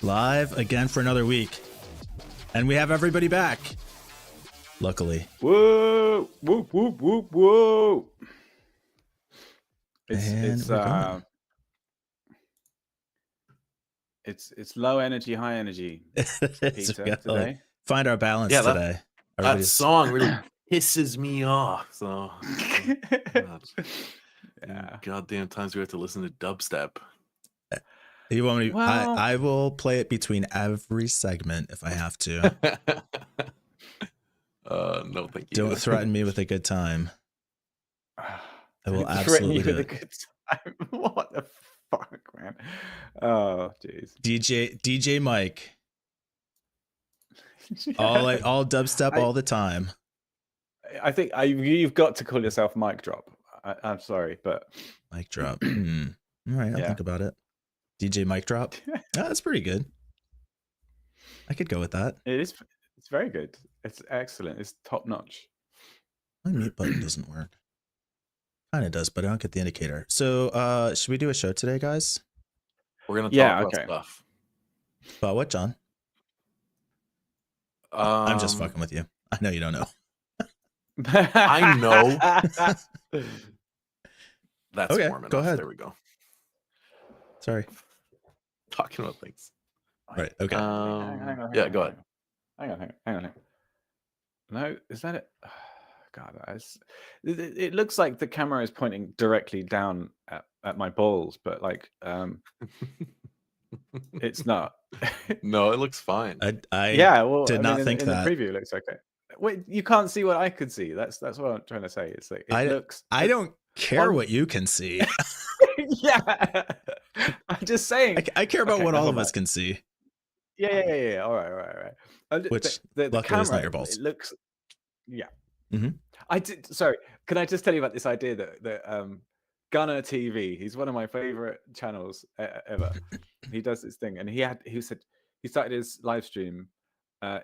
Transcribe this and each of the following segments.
Live again for another week. And we have everybody back. Luckily. Whoa! Whoop, whoop, whoop, whoa! It's low energy, high energy, Peter, today. Find our balance today. That song really pisses me off. So, yeah. Goddamn times we have to listen to dubstep. You want me? Well, I will play it between every segment if I have to. No, thank you. Don't threaten me with a good time. I will absolutely absolutely do with a good time. What the fuck, man? Oh, jeez. DJ Mike. All dubstep all the time. I think you've got to call yourself Mic Drop. I'm sorry, but Mic Drop. All right, I'll think about it. DJ Mic Drop. Oh, that's pretty good. I could go with that. It is. It's very good. It's excellent. It's top notch. My mute button doesn't work. Kind of does, but I don't get the indicator. So, should we do a show today, guys? We're gonna talk about stuff. About what, John? I'm just fucking with you. I know you don't know. I know. That's okay. warm enough. Go ahead. There we go. Sorry. Talking about things. Right. Okay. Hang on, go ahead. Hang on. No, is that it? Oh, God, it looks like the camera is pointing directly down at my balls, but like, it's not. No, it looks fine. I did not think in that. The preview, it looks okay. Wait, you can't see what I could see. That's what I'm trying to say. It's like it looks. I don't care what you can see. Yeah, I'm just saying. I care about what all of us can see. Yeah. All right. Which the luckily is not camera, your balls. it looks. Yeah. Mm-hmm. I did. Sorry, can I just tell you about this idea that Gunner TV? He's one of my favorite channels ever. He does this thing, and he started his live stream.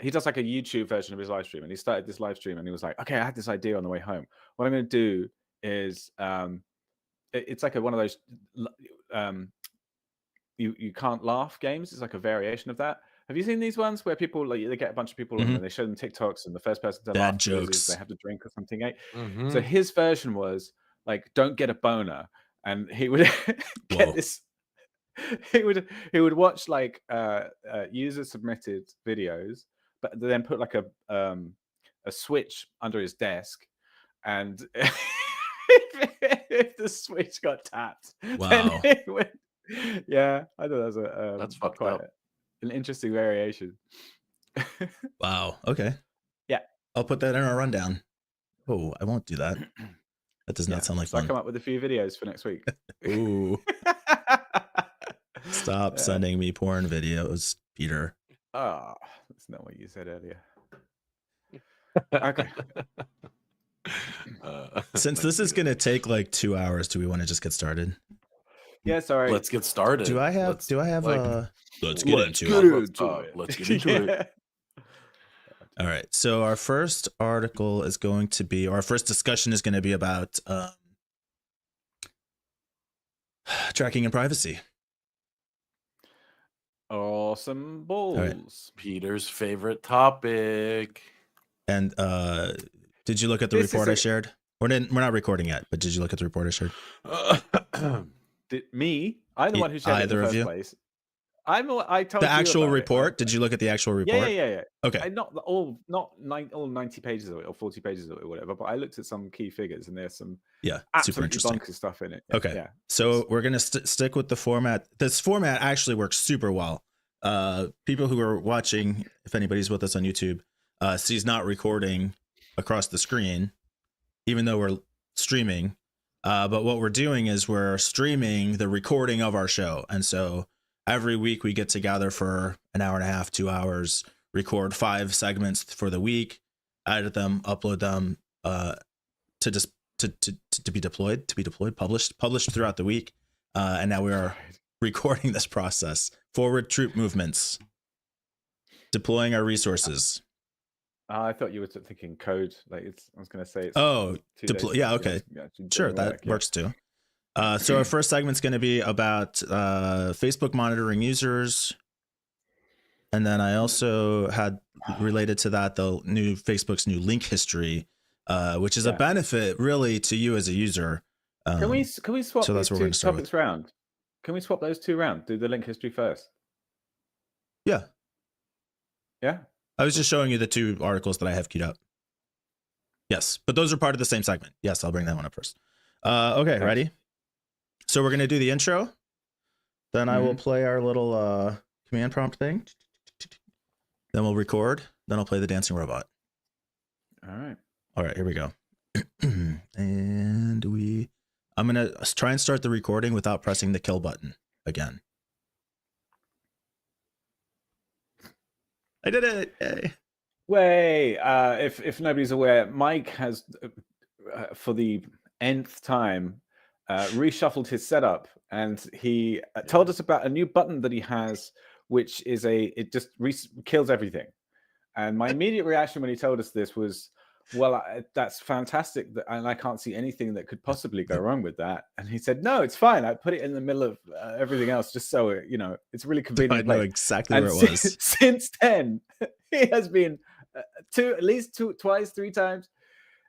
He does like a YouTube version of his live stream, and he started this live stream, and he was like, "Okay, I had this idea on the way home. What I'm going to do is, it's like one of those you can't laugh games. It's like a variation of that. Have you seen these ones where people they get a bunch of people and they show them TikToks, and the first person to laugh jokes, they have to drink or something? So his version was like, "Don't get a boner," and he would get this. He would watch like user submitted videos, but then put like a switch under his desk, and if the switch got tapped, then it would. Yeah, I thought that was that's fucked up. An interesting variation. Wow. Okay. Yeah, I'll put that in our rundown. Oh, I won't do that. That does not sound like fun. I'll come up with a few videos for next week. Ooh. Stop sending me porn videos, Peter. Oh, that's not what you said earlier. Okay. Since this is going to take like 2 hours, do we want to just get started? Yeah, sorry. Let's get started. Do I have let's get into it. Let's get into it. All right. So our first article is going to be, or our first discussion is going to be about tracking and privacy. Awesome balls. Right. Peter's favorite topic. And did you look at the report I shared? We're not recording yet, but did you look at the report I shared? Me? I'm the one who shared it in the first place. I told the you actual about report. It. Did you look at the actual report? Yeah. Okay. Not all 90 pages of it or 40 pages of it or whatever, but I looked at some key figures and there's some super interesting bonkers stuff in it. Okay. Yeah. So we're gonna stick with the format. This format actually works super well. People who are watching, if anybody's with us on YouTube, sees not recording across the screen, even though we're streaming. But what we're doing is we're streaming the recording of our show. And so every week we get together for an hour and a half, 2 hours, record 5 segments for the week, edit them, upload them to just to be deployed, published throughout the week. And now we are recording this process. Forward troop movements, deploying our resources. I thought you were thinking code. Like I was going to say. It's deploy. Yeah, okay, sure, that works too. So our first segment's going to be about Facebook monitoring users, and then I also had related to that Facebook's new link history, which is a benefit really to you as a user. Can we swap so these two topics around? Can we swap those two around? Do the link history first. Yeah. Yeah. I was just showing you the 2 articles that I have queued up. Yes, but those are part of the same segment. Yes, I'll bring that one up first. Okay, thanks. Ready? So we're going to do the intro. Then I will play our little command prompt thing. Then we'll record. Then I'll play the dancing robot. All right, here we go. And I'm going to try and start the recording without pressing the kill button again. I did it. Yay. Way. If nobody's aware, Mike has, for the nth time, reshuffled his setup, and he told us about a new button that he has, which is it just kills everything. And my immediate reaction when he told us this was, well, that's fantastic, and I can't see anything that could possibly go wrong with that. And he said, no, it's fine. I put it in the middle of everything else, just so it's really convenient. I know exactly where it was. Since then, he has been at least twice, 3 times.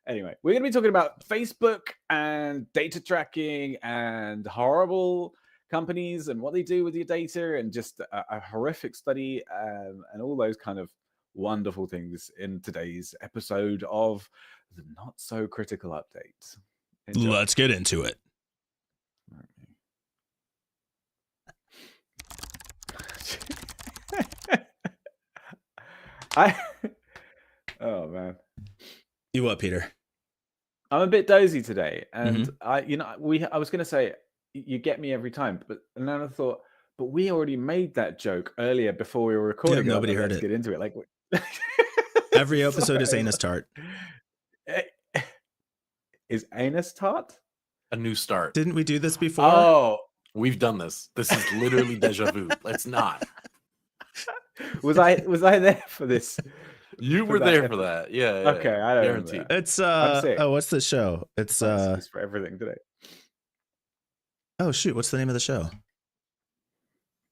Anyway, we're going to be talking about Facebook and data tracking and horrible companies and what they do with your data, and just a horrific study and all those kind of wonderful things in today's episode of the Not So Critical Update. Enjoy. Let's get into it. Oh man. You what, Peter? I'm a bit dozy today, and I was going to say you get me every time, but then I thought, but we already made that joke earlier before we were recording. Yeah, nobody heard it. Let's get into it. Like every episode is anus tart. Is anus tart a new start? Didn't we do this before? Oh, we've done this. This is literally deja vu. Let's not. Was I there for this? You were there for that. Yeah. Okay, I don't guarantee. Remember that. It's what's the show? It's for everything today. Oh shoot, what's the name of the show?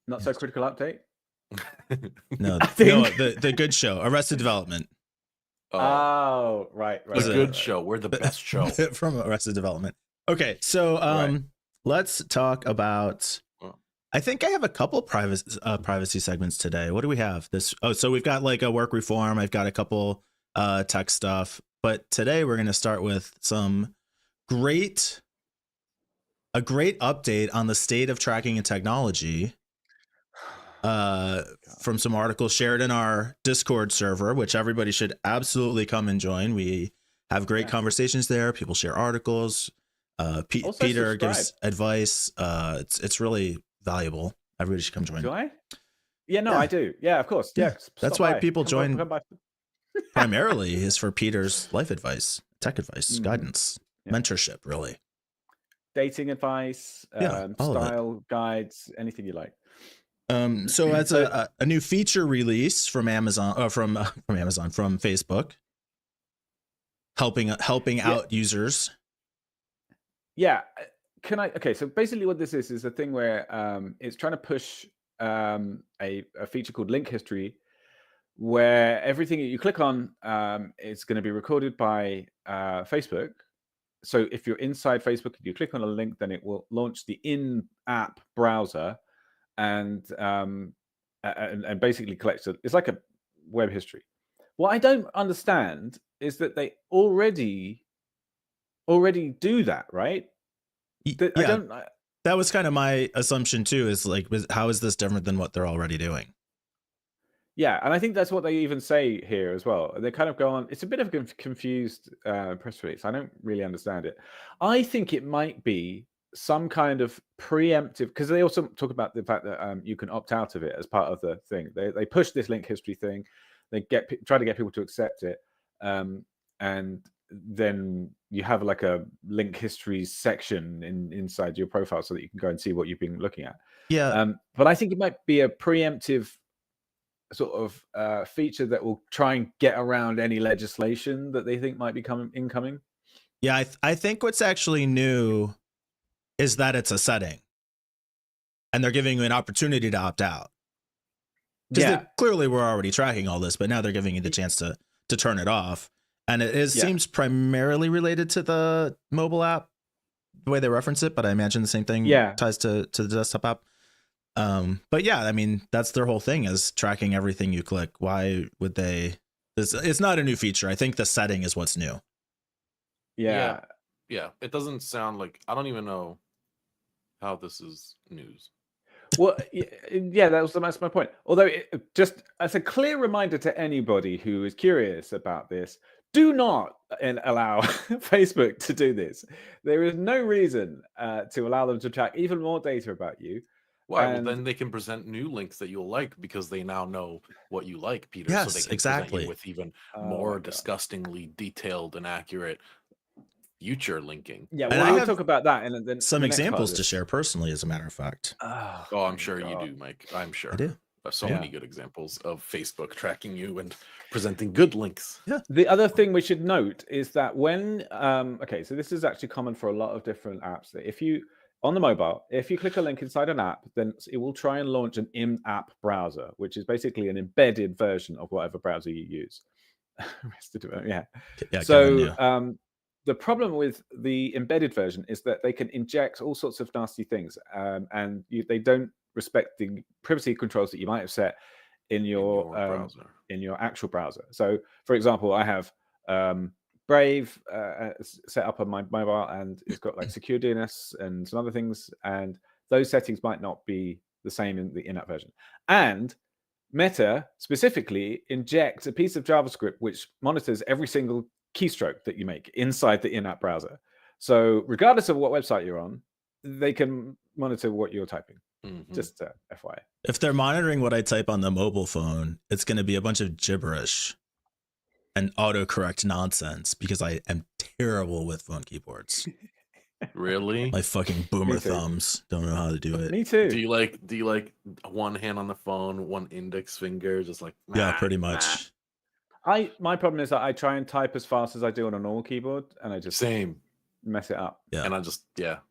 Not So Critical Update. No, the good show, Arrested Development. Oh, right. The good show. We're the best show from Arrested Development. Okay, so let's talk about. I think I have a couple privacy segments today. What do we have? So we've got like a work reform. I've got a couple tech stuff, but today we're going to start with a great update on the state of tracking and technology. From some articles shared in our Discord server, which everybody should absolutely come and join. We have great conversations there. People share articles. Peter gives advice. It's really valuable. Everybody should come join. Do I? Yeah, no, I do. Yeah, of course. Yeah, that's why people join. Primarily is for Peter's life advice, tech advice, guidance, mentorship, really. Dating advice, style guides, anything you like. So as a new feature release from Amazon, from Facebook, helping out users. Yeah. Okay. So basically what this is a thing where it's trying to push a feature called link history, where everything that you click on is going to be recorded by Facebook. So if you're inside Facebook, if you click on a link, then it will launch the in-app browser and basically collects it. It's like a web history. What I don't understand is that they already do that, right? That was kind of my assumption too, is like, how is this different than what they're already doing? Yeah, and I think that's what they even say here as well. They kind of go on. It's a bit of a confused press release. I don't really understand it. I think it might be some kind of preemptive, because they also talk about the fact that you can opt out of it as part of the thing. They push this link history thing. They try to get people to accept it, and then you have like a link history section inside your profile so that you can go and see what you've been looking at. Yeah. But I think it might be a preemptive sort of feature that will try and get around any legislation that they think might be incoming. Yeah. I think what's actually new is that it's a setting and they're giving you an opportunity to opt out. Because they clearly were already tracking all this, but now they're giving you the chance to turn it off. And it seems primarily related to the mobile app, the way they reference it, but I imagine the same thing ties to the desktop app. But yeah, I mean, that's their whole thing, is tracking everything you click. Why would they? It's not a new feature. I think the setting is what's new. Yeah. It doesn't sound like, I don't even know how this is news. Well, yeah, that's my point. Although, just as a clear reminder to anybody who is curious about this, do not allow Facebook to do this. There is no reason to allow them to track even more data about you. Why? Well, then they can present new links that you'll like because they now know what you like, Peter. Yes, so they can exactly. present you with even more disgustingly detailed and accurate future linking. Yeah, well, we'll talk about that, and then some examples to share personally, as a matter of fact. Oh, I'm sure you do, Mike. I'm sure. I do. So many good examples of Facebook tracking you and presenting good links. Yeah. The other thing we should note is that when okay, so this is actually common for a lot of different apps. That if you on the mobile, if you click a link inside an app, then it will try and launch an in-app browser, which is basically an embedded version of whatever browser you use. Yeah. So the problem with the embedded version is that they can inject all sorts of nasty things, and they don't respect the privacy controls that you might have set in your actual browser. So, for example, I have Brave set up on my mobile, and it's got like secure DNS and some other things, and those settings might not be the same in the in-app version. And Meta specifically injects a piece of JavaScript which monitors every single keystroke that you make inside the in-app browser. So regardless of what website you're on, they can monitor what you're typing. Just FYI. If they're monitoring what I type on the mobile phone, it's going to be a bunch of gibberish and autocorrect nonsense, because I am terrible with phone keyboards. Really? My fucking boomer thumbs don't know how to do it. Me too. Do you like one hand on the phone, one index finger, just like pretty much. My problem is that I try and type as fast as I do on a normal keyboard, and I just mess it up. Yeah. And I just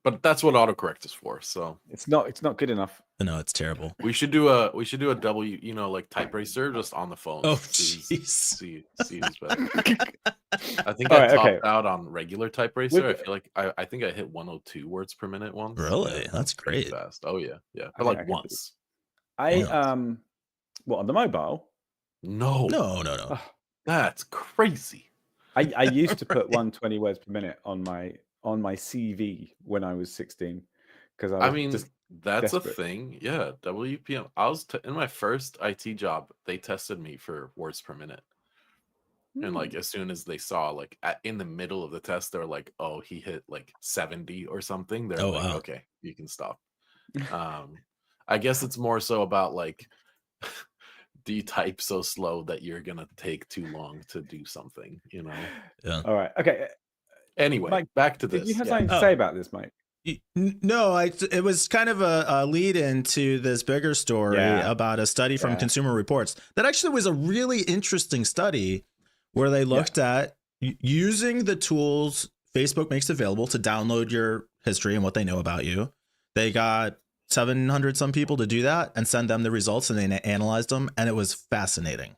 but that's what autocorrect is for. So it's not good enough. No, it's terrible. We should do a W, like type racer just on the phone. Oh, jeez. See who's better. I think I topped out on regular type racer. I feel like I think I hit 102 words per minute once. Really? That's great. Fast. Oh yeah. But like once. What, on the mobile? No. Oh. That's crazy. I used to put 120 words per minute on my CV when I was 16, because I mean just that's desperate. A thing. Yeah, WPM. I was in my first IT job. They tested me for words per minute, and like as soon as they saw like in the middle of the test, they're like, "Oh, he hit like 70 or something." They're like, wow. "Okay, you can stop." I guess it's more so about like, do you type so slow that you're gonna take too long to do something? Yeah. All right. Okay. Anyway, Mike, back to this. Did you have something to say about this, Mike? No, it was kind of a lead into this bigger story about a study from Consumer Reports that actually was a really interesting study, where they looked at using the tools Facebook makes available to download your history and what they know about you. They got 700 some people to do that and send them the results, and they analyzed them, and it was fascinating.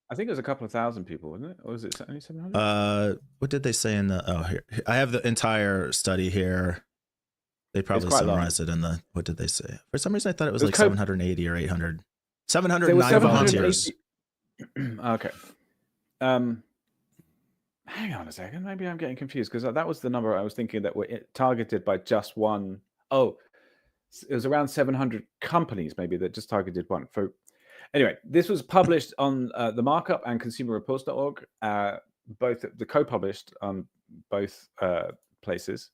I think it was a couple of thousand people, wasn't it? Or was it only 700? What did they say in the here? I have the entire study here. They probably summarized it in the, what did they say? For some reason, I thought it was like 780 or 800. 709 volunteers. Okay. Hang on a second. Maybe I'm getting confused, because that was the number I was thinking that were targeted by just one. Oh, it was around 700 companies maybe that just targeted one. Anyway, this was published on the Markup and ConsumerReports.org. Both the co-published on both places.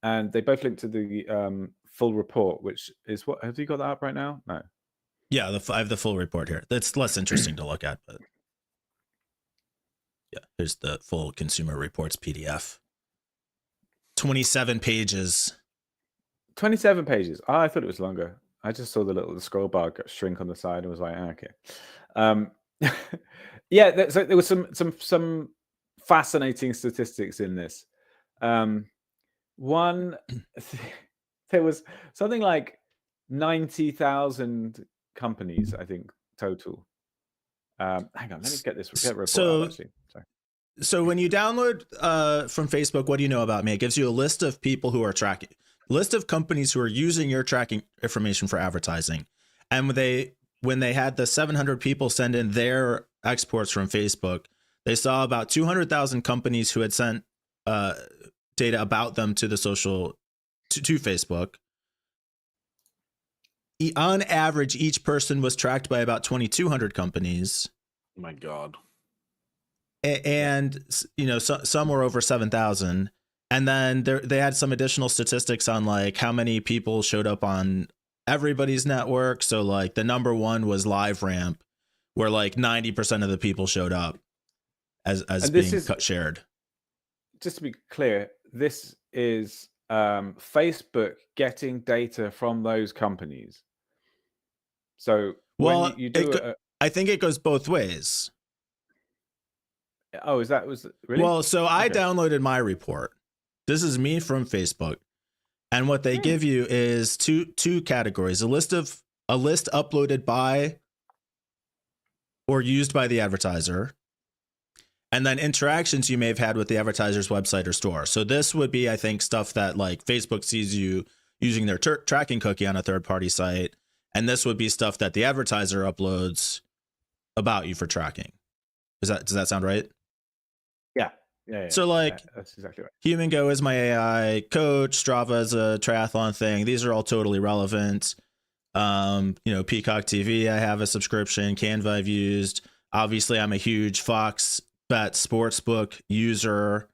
And they both link to the full report, which is what? Have you got that up right now? No. Yeah, I have the full report here. That's less interesting to look at, but Yeah, here's the full Consumer Reports PDF. 27 pages. 27 pages. Oh, I thought it was longer. I just saw the scroll bar shrink on the side and was like, okay. Yeah, so there was some fascinating statistics in this. One, there was something like 90,000 companies, I think, total. Hang on, let me get report up, actually. Sorry. So when you download from Facebook, what do you know about me? It gives you a list of people who are tracking, list of companies who are using your tracking information for advertising. And when they had the 700 people send in their exports from Facebook, they saw about 200,000 companies who had sent data about them to the social to Facebook. On average, each person was tracked by about 2,200 companies. Oh my God. And you know, some were over 7,000. And then they had some additional statistics on like how many people showed up on everybody's network. So like the number one was LiveRamp, where like 90% of the people showed up as being shared. Just to be clear, this is Facebook getting data from those companies. So when you do I think it goes both ways. Oh, was really? Well, so I downloaded my report. This is me from Facebook. And what they give you is two categories: a list uploaded by or used by the advertiser, and then interactions you may have had with the advertiser's website or store. So this would be, I think, stuff that like Facebook sees you using their tracking cookie on a third-party site, and this would be stuff that the advertiser uploads about you for tracking. Does that sound right? Yeah. So like, that's exactly right. Human Go is my AI coach. Strava is a triathlon thing. These are all totally relevant. Peacock TV, I have a subscription. Canva I've used. Obviously, I'm a huge Fox Bet Sportsbook user.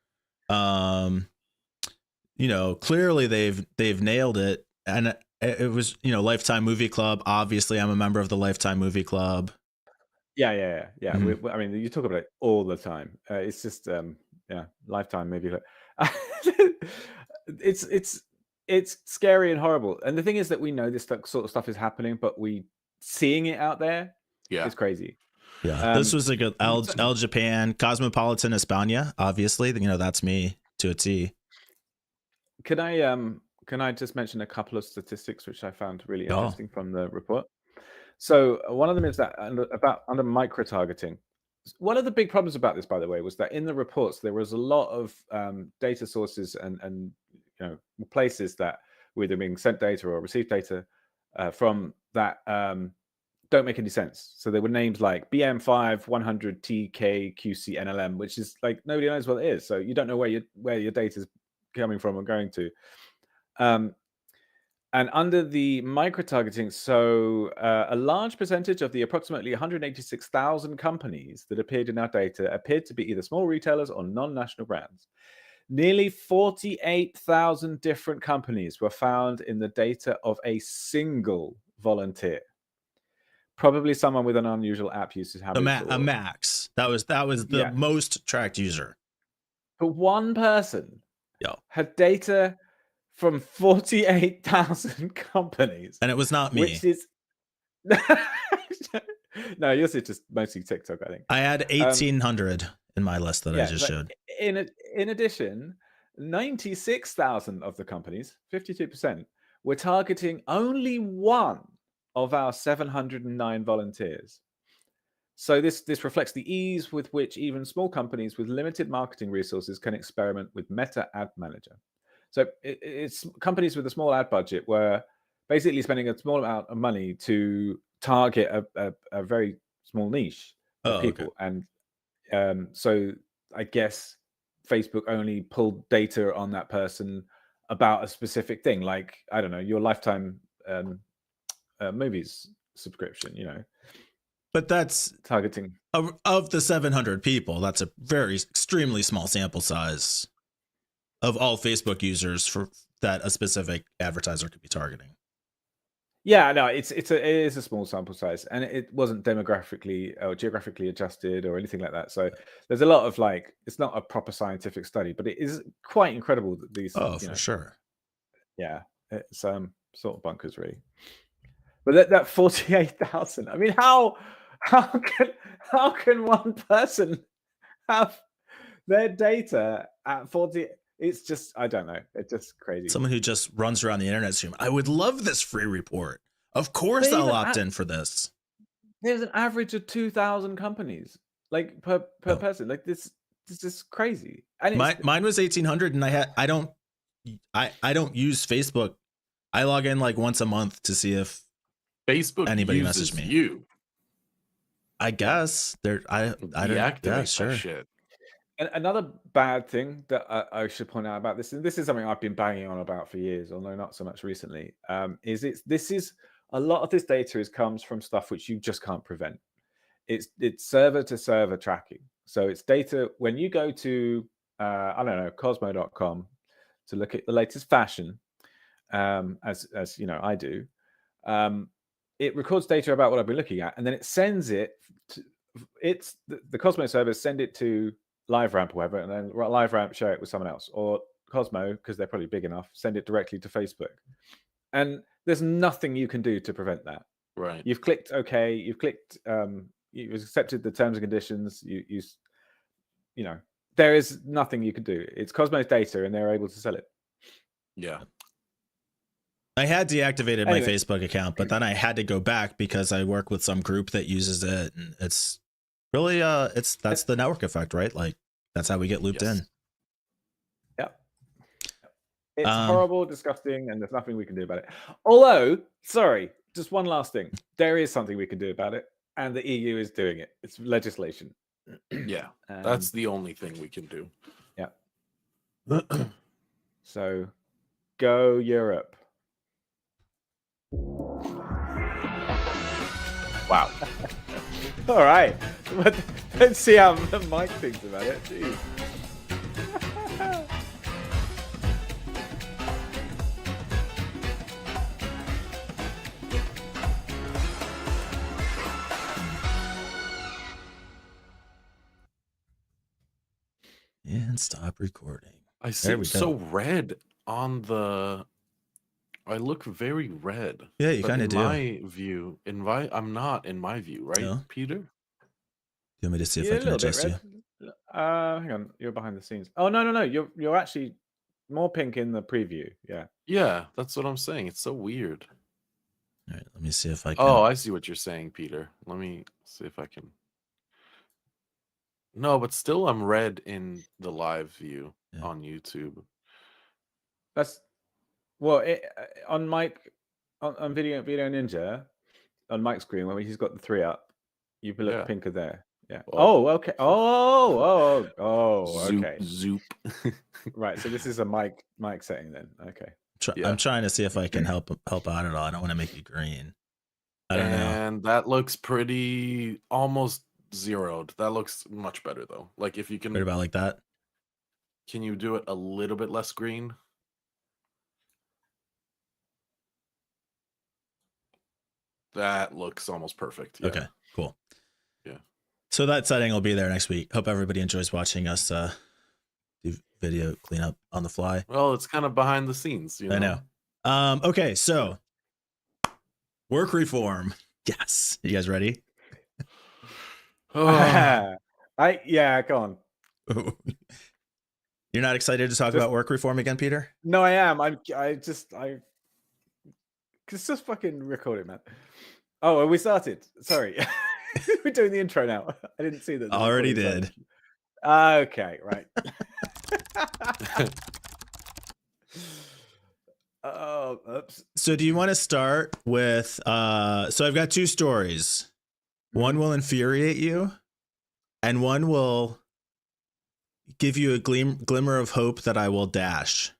Clearly they've nailed it. And it was, Lifetime Movie Club. Obviously, I'm a member of the Lifetime Movie Club. Yeah. Mm-hmm. I mean, you talk about it all the time. It's just, Lifetime maybe. It's scary and horrible. And the thing is that we know this sort of stuff is happening, but seeing it out there is crazy. Yeah, this was like El Japan, Cosmopolitan España. Obviously, that's me to a T. Can I just mention a couple of statistics which I found really interesting from the report? So one of them is that under micro-targeting. One of the big problems about this, by the way, was that in the reports there was a lot of data sources and places that were either being sent data or received data from that don't make any sense. So there were names like BM5 100 TK QC NLM, which is like nobody knows what it is. So you don't know where your data is coming from or going to. And under the micro-targeting, so a large percentage of the approximately 186,000 companies that appeared in our data appeared to be either small retailers or non-national brands. Nearly 48,000 different companies were found in the data of a single volunteer. Probably someone with an unusual app usage habit. A max. That was the most tracked user. But one person had data from 48,000 companies. And it was not me. Which is... No, yours is just mostly TikTok, I think. I had 1,800 in my list that I just showed. In addition, 96,000 of the companies, 52%, were targeting only one of our 709 volunteers. So this reflects the ease with which even small companies with limited marketing resources can experiment with Meta Ad Manager. So it's companies with a small ad budget were basically spending a small amount of money to target a very small niche of people. Okay. And so I guess Facebook only pulled data on that person about a specific thing, like, I don't know, your Lifetime movies subscription, But that's targeting of the 700 people. That's a very extremely small sample size of all Facebook users for that a specific advertiser could be targeting. Yeah, no, it is a small sample size, and it wasn't demographically or geographically adjusted or anything like that. So there's a lot of like, it's not a proper scientific study, but it is quite incredible that these, Oh, for sure. yeah, it's sort of bonkers, really. But that 48,000. I mean, how can one person have their data at 40? It's just, I don't know. It's just crazy. Someone who just runs around the internet stream. I would love this free report. Of course, I'll opt in for this. There's an average of 2,000 companies, like per person. Like this is crazy. And mine was 1,800, and I don't use Facebook. I log in like once a month to see if Facebook anybody uses messaged me. You. I guess I don't. Yeah, sure. Shit. And another bad thing that I should point out about this, and this is something I've been banging on about for years, although not so much recently, is a lot of this data comes from stuff which you just can't prevent. It's server to server tracking. So it's data when you go to I don't know, Cosmo.com to look at the latest fashion, as you know I do. It records data about what I've been looking at, and then it sends it to, the Cosmo servers send it to LiveRamp or whatever, and then LiveRamp share it with someone else, or Cosmo, because they're probably big enough, send it directly to Facebook. And there's nothing you can do to prevent that. Right. You've clicked OK. You've clicked. You've accepted the terms and conditions. You know, there is nothing you can do. It's Cosmo's data, and they're able to sell it. Yeah. I had deactivated my Facebook account, but then I had to go back because I work with some group that uses it, and it's really that's the network effect, right? Like that's how we get looped in. Yeah. It's horrible, disgusting, and there's nothing we can do about it. Although, sorry, just one last thing. There is something we can do about it, and the EU is doing it. It's legislation. Yeah, that's the only thing we can do. Yeah. So, go Europe. Wow. All right. Let's see how Mike thinks about it. Jeez. And stop recording. I seem so red on the. I look very red. Yeah, you kind of do. My view, I'm not in my view, right, No? Peter? Do you want me to see if I can adjust you? Hang on, you're behind the scenes. Oh no, you're actually more pink in the preview. Yeah. Yeah, that's what I'm saying. It's so weird. All right, let me see if I can. Oh, I see what you're saying, Peter. Let me see if I can. No, but still, I'm red in the live view on YouTube. That's well, on Mike, on video Ninja, on Mike's screen when he's got the 3 up, you look pinker there. Yeah. Oh, okay. Oh, okay. Zoop. Right. So this is a Mike setting then. Okay. I'm trying to see if I can help out at all. I don't want to make it green. I don't know. And that looks pretty almost zeroed. That looks much better though. Like if you can. What about like that? Can you do it a little bit less green? That looks almost perfect. Yeah. Okay, cool. Yeah. So that setting will be there next week. Hope everybody enjoys watching us do video cleanup on the fly. Well, it's kind of behind the scenes. You know? I know. Okay, so work reform. Yes. You guys ready? Go on. You're not excited to talk about work reform again, Peter? No, I am. It's just fucking recording, man. Oh, we started. Sorry. We're doing the intro now. I didn't see that. Already did. Okay, right. Oh, oops. So do you want to start with so I've got 2 stories. One will infuriate you, and one will give you a glimmer of hope that I will dash.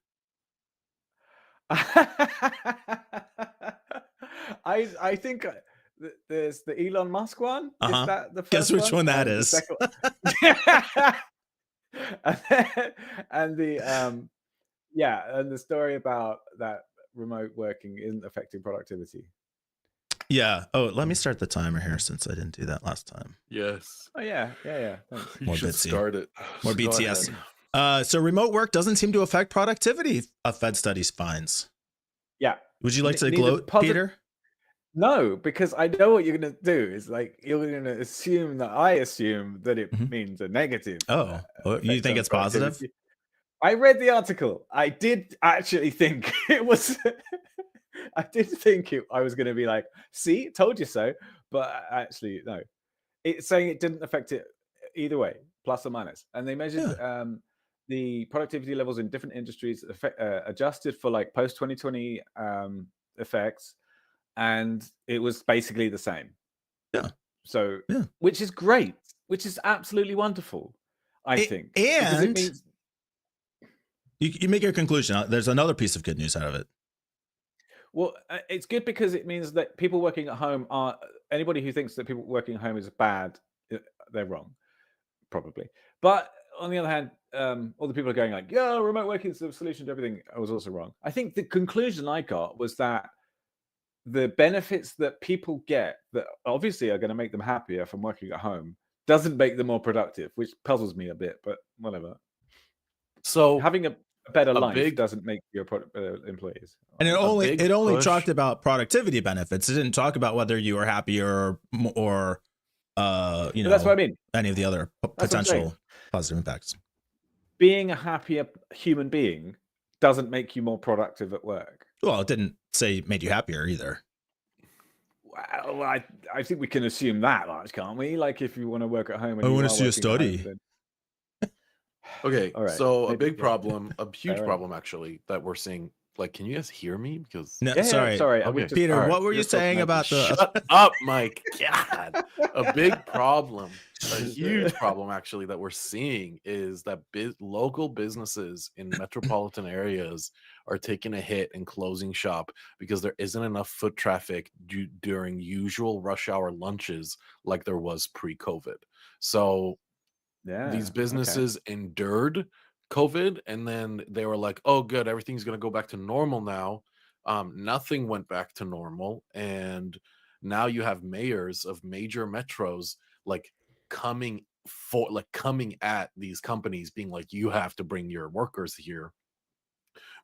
I think there's the Elon Musk one. Is that the first Guess which one that is? And the story about that remote working isn't affecting productivity. Yeah. Oh, let me start the timer here since I didn't do that last time. Yes. Oh yeah. Thanks. You More should bitsy. start it. More Go BTS. ahead. So remote work doesn't seem to affect productivity, a Fed studies finds. Yeah. Would you like to Neither gloat, posi- Peter? No, because I know what you're gonna do. Is like you're gonna assume that I assume that it Mhm. means a negative Oh, you effect think on it's positive? productivity. I read the article. I did actually think it was. I did think I was going to be like, "See, told you so," but actually, no. It's saying it didn't affect it either way, plus or minus. And they measured Yeah. the productivity levels in different industries, adjusted for like post 2020 effects, and it was basically the same. Yeah. So, Yeah. which is great, which is absolutely wonderful, I think, because it And means you make your conclusion. There's another piece of good news out of it. well, it's good because it means that people working at home are anybody who thinks that people working at home is bad, they're wrong, probably. But on the other hand, all the people are going like, "Yeah, remote working is the solution to everything." I was also wrong. I think the conclusion I got was that the benefits that people get that obviously are going to make them happier from working at home doesn't make them more productive, which puzzles me a bit. But whatever. So Having a better a life big doesn't make your employees. And a big it only push. talked about productivity benefits. It didn't talk about whether you were happier or you But that's what I know, mean. any of the other That's what I'm saying. potential positive impacts. Being a happier human being doesn't make you more productive at work. Well, it didn't say it made you happier either. Well, I think we can assume that much, can't we? Like, if you want to work at home and I you want are to see a working at home, study. then Okay, all right. so a Maybe, big yeah. problem, a huge Fair problem actually that we're seeing. Like, can you guys hear me? Because No, Yeah, sorry. sorry. Okay. Peter, All right. what were you Just talking saying over about the Shut up, Mike. God. A big problem, a huge problem actually that we're seeing is that local businesses in metropolitan areas are taking a hit and closing shop because there isn't enough foot traffic during usual rush hour lunches like there was pre-COVID. So Yeah. these Okay. businesses endured COVID and then they were like, oh, good, everything's going to go back to normal now. Nothing went back to normal. And now you have mayors of major metros like coming at these companies being like, you have to bring your workers here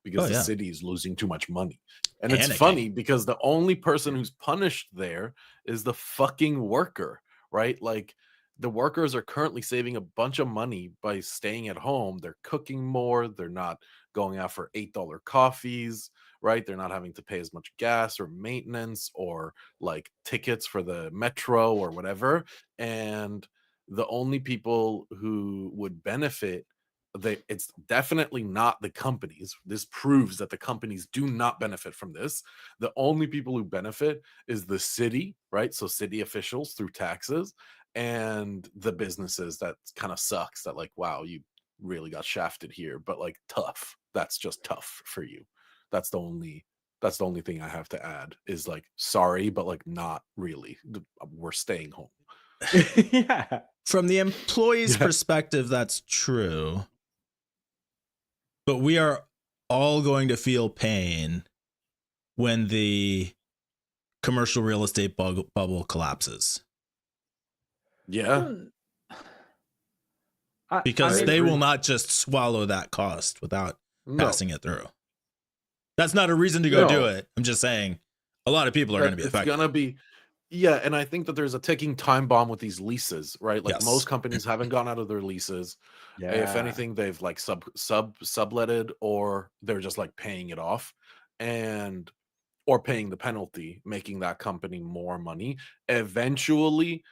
because Oh, the yeah. city is losing too much money. And it's Panicking. funny because the only person who's punished there is the fucking worker, right? Like the workers are currently saving a bunch of money by staying at home. They're cooking more. They're not going out for $8 coffees, right? They're not having to pay as much gas or maintenance or like tickets for the metro or whatever. And the only people who would benefit, it's definitely not the companies. This proves that the companies do not benefit from this. The only people who benefit is the city, right? So city officials through taxes and the businesses. That kind of sucks that like, wow, you really got shafted here, but like tough. That's just tough for you. That's the only thing I have to add is like sorry, but like not really. We're staying home. Yeah. From the employee's Yeah. perspective, that's true. But we are all going to feel pain when the commercial real estate bubble collapses. Yeah. Because mean, they agree. will not just swallow that cost without No. passing it through. That's not a reason to go do No. it. I'm just saying a lot of people are going to be It's affected. gonna be, yeah, and I think that there's a ticking time bomb with these leases, right? Like Yes. most companies haven't gone out of their leases. If yeah. anything, they've like subletted or they're just like paying it off and or paying the penalty, making that company more money. Eventually,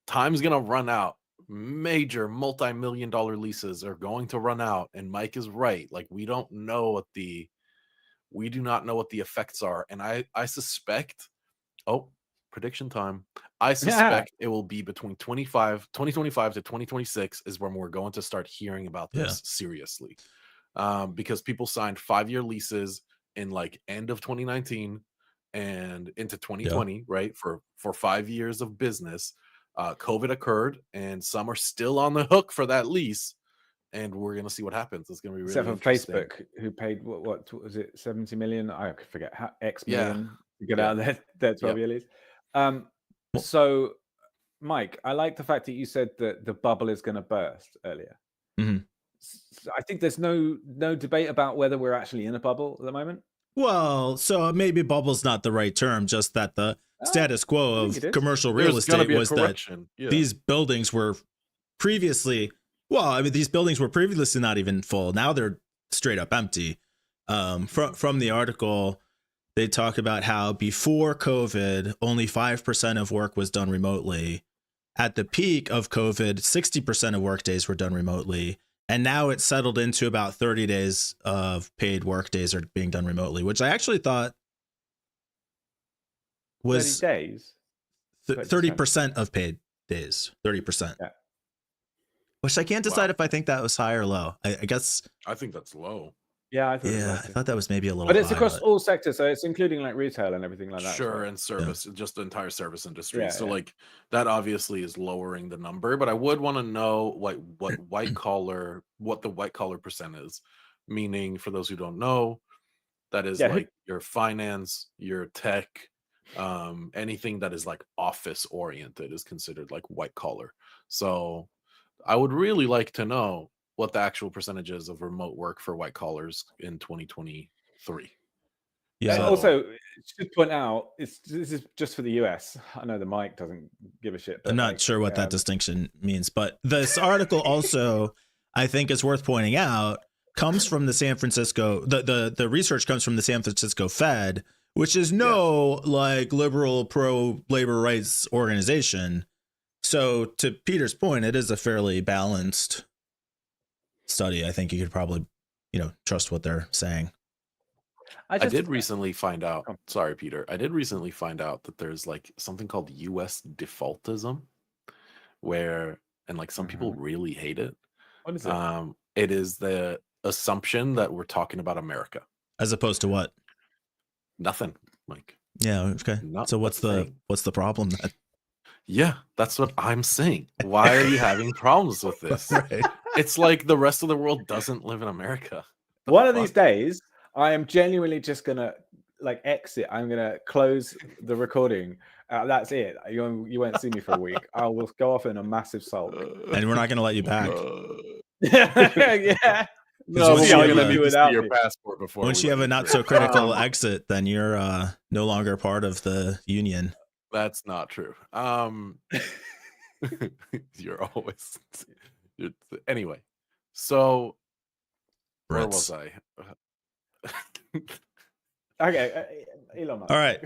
time's gonna run out. Major multi-million dollar leases are going to run out, and Mike is right. Like we do not know what the effects are, and I suspect. Oh, prediction time. I suspect it will be between 2025 to 2026 is when we're going to start hearing about this seriously. Because people signed 5-year leases in like end of 2019 and into 2020, right? For 5 years of business. COVID occurred, and some are still on the hook for that lease, and we're gonna see what happens. It's gonna be really Except for interesting. Facebook, who paid what was it, 70 million? I forget X Yeah. million get out of their 12-year lease. Well- So, Mike, I like the fact that you said that the bubble is going to burst earlier. Mhm. I think there's no debate about whether we're actually in a bubble at the moment. Well, so maybe bubble's not the right term, just that the status quo I think of it is. commercial real There's gonna estate be a was that correction. these buildings were previously, well, I mean, these buildings were previously not even full. Now they're straight up empty. From the article, they talk about how before COVID, only 5% of work was done remotely. At the peak of COVID, 60% of work days were done remotely. And now it's settled into about 30 days of paid work days are being done remotely, which I actually thought was 30 days. 30% of paid days, 30%. Yeah. Which I can't decide if I think that was high or low. I guess. I think that's low. Yeah, I thought Yeah, I thought that was maybe a little. but it's high, across all sectors, so it's including like retail and everything like that. Sure, right? and service, just the entire service industry. Yeah, so yeah. like that obviously is lowering the number, but I would want to know what white collar, what the white collar percent is. Meaning, for those who don't know, that is Yeah, like your finance, your tech, anything that is like office oriented is considered like white collar. So I would really like to know what the actual percentages of remote work for white collars in 2023. Yeah. So- also, should point out, this is just for the US. I know the mic doesn't give a shit. But I'm not sure what that distinction means, but this article also, I think, is worth pointing out, comes from the San Francisco. The research comes from the San Francisco Fed, which is no like liberal pro labor rights organization. So to Peter's point, it is a fairly balanced study. I think you could probably, trust what they're saying. I did recently find out. Sorry, Peter. I did recently find out that there's like something called U.S. defaultism, where like some people really hate it. What is it? It is the assumption that we're talking about America, as opposed to what? Nothing, Mike. Yeah. Okay. Not So what's the problem then? Yeah, that's what I'm saying. Why are you having problems with this? Right. It's like the rest of the world doesn't live in America. One of these days, I am genuinely just gonna like exit. I'm gonna close the recording. That's it. You won't see me for a week. I will go off in a massive sulk. And we're not going to let you back. Yeah. No, once you're you gonna need to see your me. passport before. Once we you have let a not through. so critical exit, then you're no longer part of the union. That's not true. You're always anyway. So where was I? Okay, Elon Musk. All right.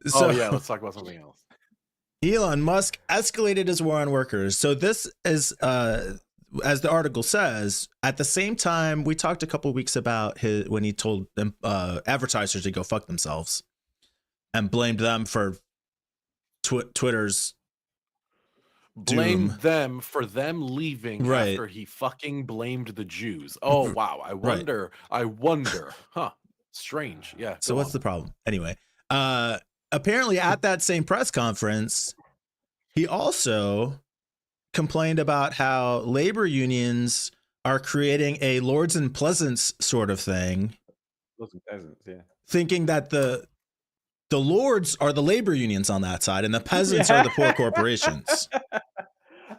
So, yeah, let's talk about something else. Elon Musk escalated his war on workers. So this is, as the article says, at the same time, we talked a couple of weeks about when he told them advertisers to go fuck themselves and blamed them for Twitter's Blame doom. them for them leaving after he fucking blamed the Jews. Oh wow, I wonder. Huh. Strange. Yeah. So what's the problem? Anyway, apparently at that same press conference, he also complained about how labor unions are creating a Lords and Pleasants sort of thing. Lords and Peasants, yeah. Thinking that the Lords are the labor unions on that side and the peasants are the poor corporations.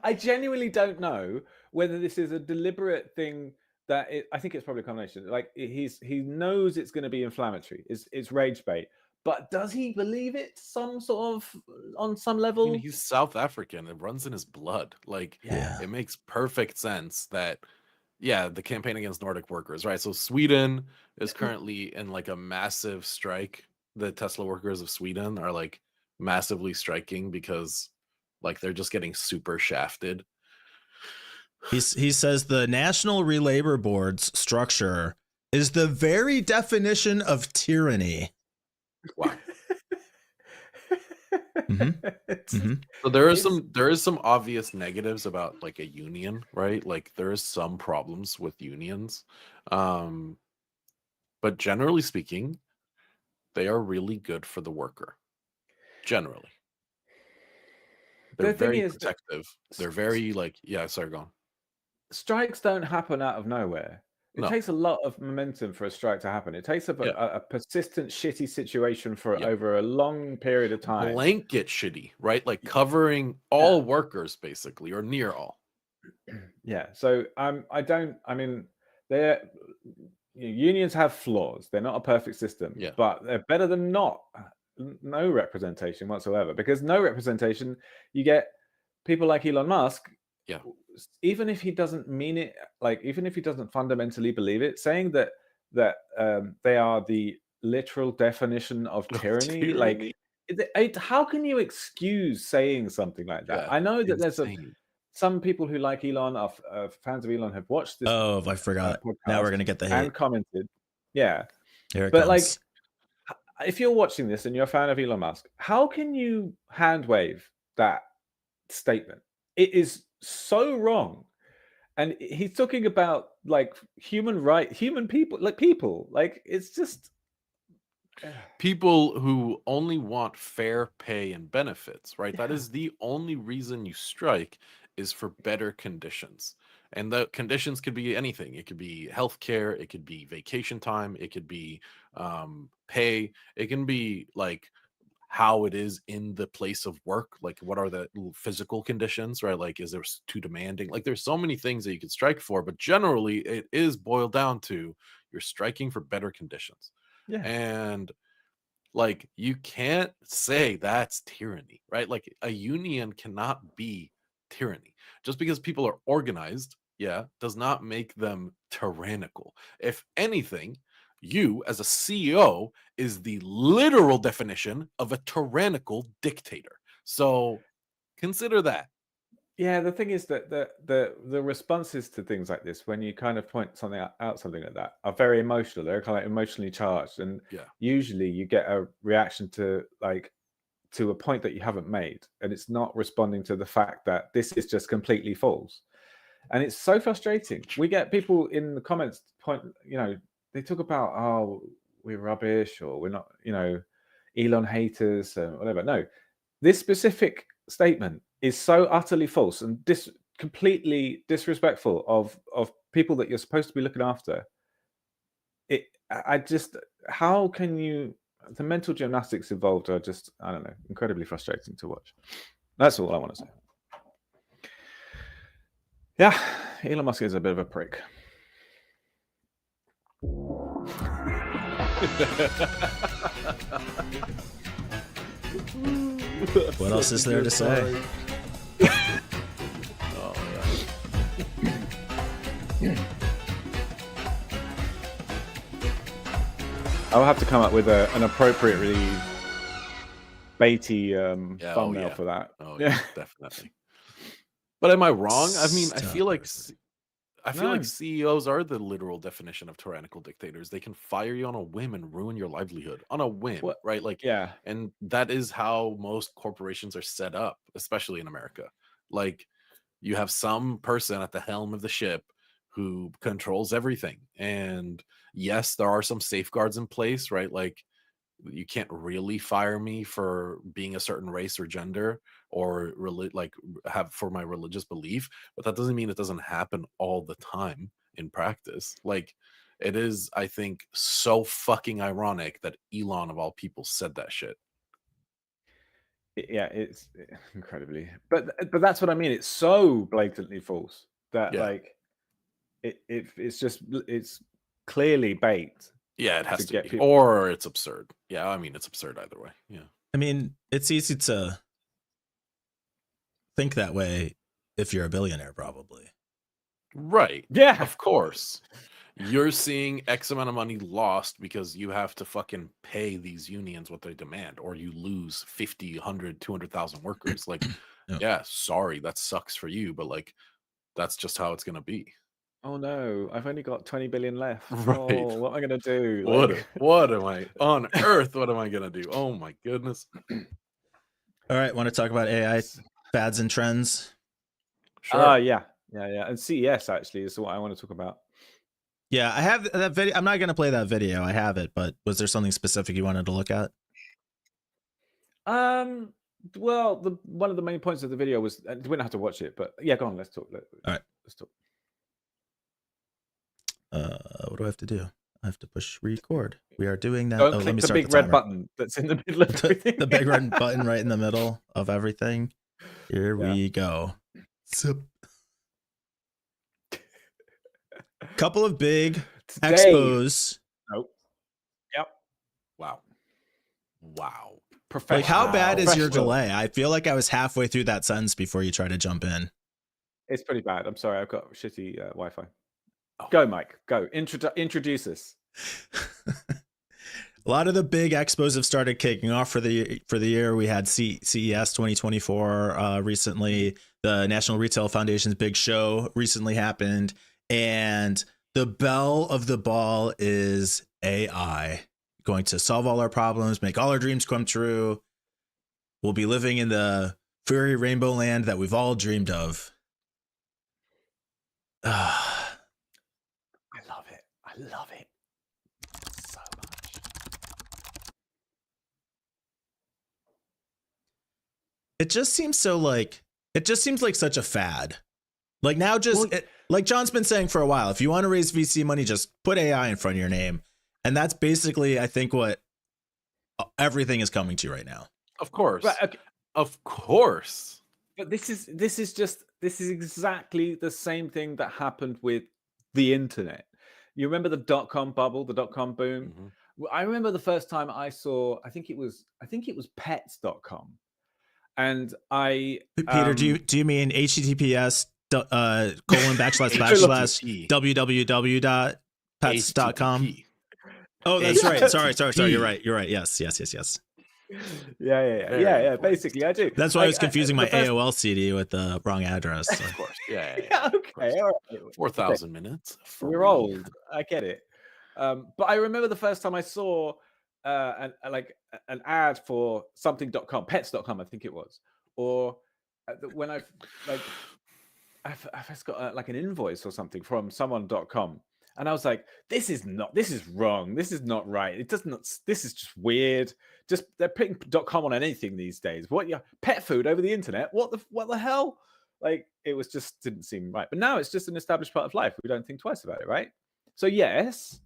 I genuinely don't know whether this is a deliberate thing. I think it's probably a combination. Like he knows it's going to be inflammatory. It's rage bait, but does he believe it? On some level. I mean, he's South African. It runs in his blood. Like, it makes perfect sense that, the campaign against Nordic workers, right? So Sweden is currently in like a massive strike. The Tesla workers of Sweden are like massively striking because like they're just getting super shafted. He says the National Labor Board's structure is the very definition of tyranny. Wow. So there is some obvious negatives about like a union, right? Like there is some problems with unions. But generally speaking, they are really good for the worker. Generally. They're very protective. They're very like, sorry, go on. Strikes don't happen out of nowhere. It No. takes a lot of momentum for a strike to happen. It takes Yeah. a persistent shitty situation for Yeah. over a long period of time. Blanket shitty, right? Like covering all workers basically, or near all. Yeah. So I mean, they're unions have flaws. They're not a perfect system, Yeah. but they're better than not no representation whatsoever. Because no representation, you get people like Elon Musk. Yeah. Even if he doesn't mean it, like even if he doesn't fundamentally believe it, saying that they are the literal definition of tyranny, like how can you excuse saying something like that? Yeah, I know that there's insane. some people who like Elon, are fans of Elon, have watched this. Oh, I forgot. Now we're podcast gonna get the hate. and commented. Yeah, Here it but like, comes. if you're watching this and you're a fan of Elon Musk, how can you hand wave that statement? It is so wrong. And he's talking about like human people, like it's just People who only want fair pay and benefits, right? That is the only reason you strike, is for better conditions. And the conditions could be anything. It could be healthcare, it could be vacation time, it could be pay, it can be like how it is in the place of work, like what are the physical conditions, right? Like is there too demanding? Like there's so many things that you could strike for, but generally it is boiled down to you're striking for better conditions. yeah. And like you can't say that's tyranny, right? Like a union cannot be tyranny. Just because people are organized, does not make them tyrannical. If anything, you as a CEO is the literal definition of a tyrannical dictator. So consider that. Yeah, the thing is that the responses to things like this, when you kind of point something out something like that, are very emotional. They're kind of emotionally charged, and Yeah. usually you get a reaction to a point that you haven't made, and it's not responding to the fact that this is just completely false. And it's so frustrating. We get people in the comments they talk about, oh, we're rubbish, or we're not, Elon haters, whatever. No, this specific statement is so utterly false and completely disrespectful of people that you're supposed to be looking after. How can you? The mental gymnastics involved are just, I don't know, incredibly frustrating to watch. That's all I want to say. Yeah, Elon Musk is a bit of a prick. What else is there to say? Oh, I'll have to come up with an appropriately baity thumbnail for that. Oh yeah, definitely. But am I wrong? I mean, I feel like No. CEOs are the literal definition of tyrannical dictators. They can fire you on a whim and ruin your livelihood on a whim, What- right? Like, Yeah. and that is how most corporations are set up, especially in America. Like, you have some person at the helm of the ship who controls everything. And yes, there are some safeguards in place, right? Like, you can't really fire me for being a certain race or gender or have for my religious belief, but that doesn't mean it doesn't happen all the time in practice. Like, it is, I think, so fucking ironic that Elon of all people said that shit. Yeah, it's incredibly, but that's what I mean. It's so blatantly false that it's clearly bait. Yeah, it has To to get be, people- or it's absurd. Yeah, I mean, it's absurd either way. Yeah, I mean, it's easy to think that way if you're a billionaire, probably. right. Yeah. Of course. You're seeing X amount of money lost because you have to fucking pay these unions what they demand, or you lose 50, 100, 200,000 workers. Like, yeah, sorry, that sucks for you, but like, that's just how it's going to be. Oh no, I've only got 20 billion left. Right. Oh, what am I gonna do? What am I on earth? What am I gonna do? Oh my goodness. All right, want to talk about AI fads and trends? Sure. Yeah. And CES actually is what I want to talk about. Yeah, I have that video. I'm not going to play that video. I have it, but was there something specific you wanted to look at? Well, one of the main points of the video was, we didn't have to watch it, but yeah, go on. Let's talk. All right. Let's talk. what do I have to do? I have to push record. We are doing that. Don't Oh, let click me the start big the red timer. button that's in the middle of everything. The big red button right in the middle of everything. Here Yeah. we go. Zip. Couple of big Today. expos. Nope. Yep. Wow. Wow. Professional. Like, how bad is your Professional. delay? I feel like I was halfway through that sentence before you try to jump in. It's pretty bad. I'm sorry. I've got shitty Wi-Fi. Oh. Go, Mike. Go. Introduce us. A lot of the big expos have started kicking off for the year. We had CES 2024 recently. The National Retail Foundation's big show recently happened, and the belle of the ball is AI, going to solve all our problems, make all our dreams come true. We'll be living in the fairy rainbow land that we've all dreamed of. I love it. I love it so much. It just seems so like such a fad. Like now, like John's been saying for a while, if you want to raise VC money, just put AI in front of your name. And that's basically, I think, what everything is coming to right now. Of course. Right, okay. Of course. But this is exactly the same thing that happened with the internet. You remember the dot-com bubble, the dot-com boom? Mm-hmm. I remember the first time I saw, I think it was pets.com. And I Peter, do you mean HTTPS :/www.pets.com? Oh, that's right. Sorry. You're right. Yes. Yeah. Basically, I do. That's why I was confusing my AOL CD with the wrong address. So. Of course. Yeah. Okay. All right. 4,000 minutes. We're old. I get it. But I remember the first time I saw an ad for something.com, pets.com, I think it was, or when I first got like an invoice or something from someone.com, and I was like, this is wrong. This is not right. This is just weird. Just they're putting .com on anything these days. What? Yeah, pet food over the internet? What the hell? Like, it was just didn't seem right. But now it's just an established part of life. We don't think twice about it, right? So yes,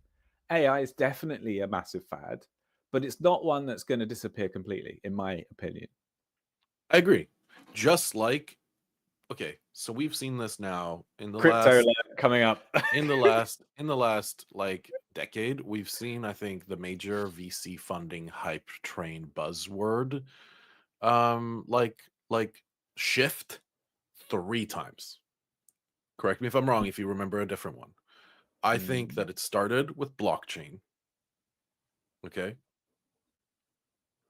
AI is definitely a massive fad, but it's not one that's going to disappear completely, in my opinion. I agree. Just like, okay, so we've seen this now in the crypto last coming up. in the last like decade, we've seen, I think, the major VC funding hype train buzzword like shift 3 times. Correct me if I'm wrong if you remember a different one. I think that it started with blockchain. Okay.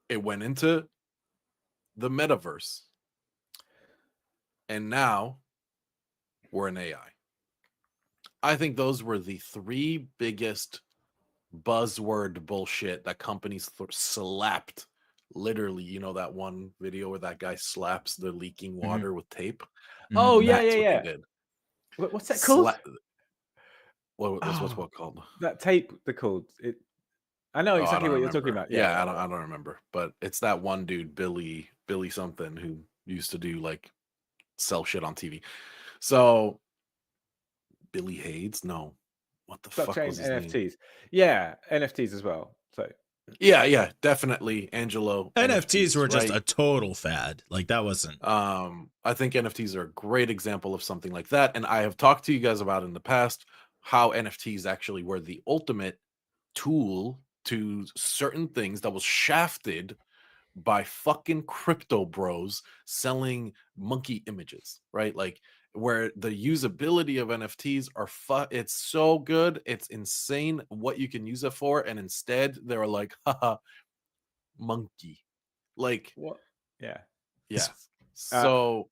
It went into the metaverse. And now we're in AI. I think those were the 3 biggest buzzword bullshit that companies slapped. Literally, you know that one video where that guy slaps the leaking water with tape? Oh, yeah. That's what they did. What's that called? What's what called? That tape they're called. I know exactly what you're talking about. Yeah, I don't remember. But it's that one dude, Billy something, who used to do like sell shit on TV. So Billy Hayes? No. What the fuck was his NFTs. name? Yeah, NFTs as well. So yeah, definitely Angelo. NFTs were just a total fad. Like, that wasn't. I think NFTs are a great example of something like that. And I have talked to you guys about in the past how NFTs actually were the ultimate tool to certain things that was shafted by fucking crypto bros selling monkey images, right? Like, where the usability of NFTs are it's so good, it's insane what you can use it for, and instead they're like, haha, monkey. Like, what? Yeah. So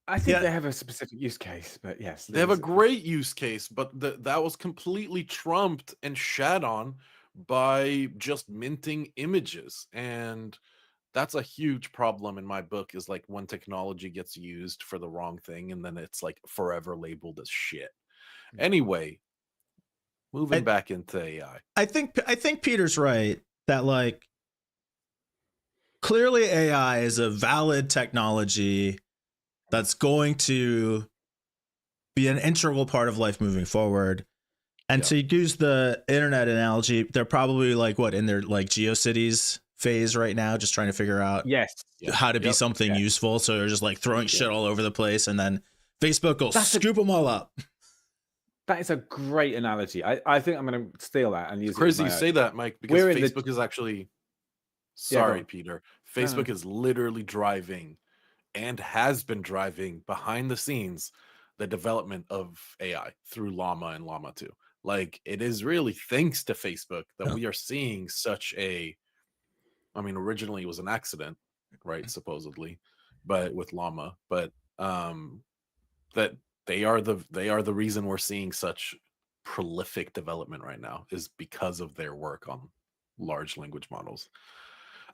I think they have a specific use case, but yes, they have a great use case, but that was completely trumped and shat on by just minting images. And that's a huge problem in my book, is like when technology gets used for the wrong thing and then it's like forever labeled as shit. Anyway, moving back into AI. I think Peter's right that, like, clearly AI is a valid technology that's going to be an integral part of life moving forward. And Yeah. to use the internet analogy, they're probably like what in their like GeoCities phase right now, just trying to figure out Yes. Yeah. how to be Yep. something Yeah. useful. So they're just like throwing shit all over the place, and then Facebook will That's a- scoop them all up. That is a great analogy. I think I'm going to steal that and use It's crazy it. you say that, Mike, because We're in the- Facebook is actually. Yeah, go Sorry, on. Peter. No, Facebook no. is literally driving and has been driving behind the scenes the development of AI through Llama and Llama 2. Like, it is really thanks to Facebook that Yeah. we are seeing such a. I mean, originally it was an accident, right? Supposedly, but with Llama, but that they are the reason we're seeing such prolific development right now is because of their work on large language models.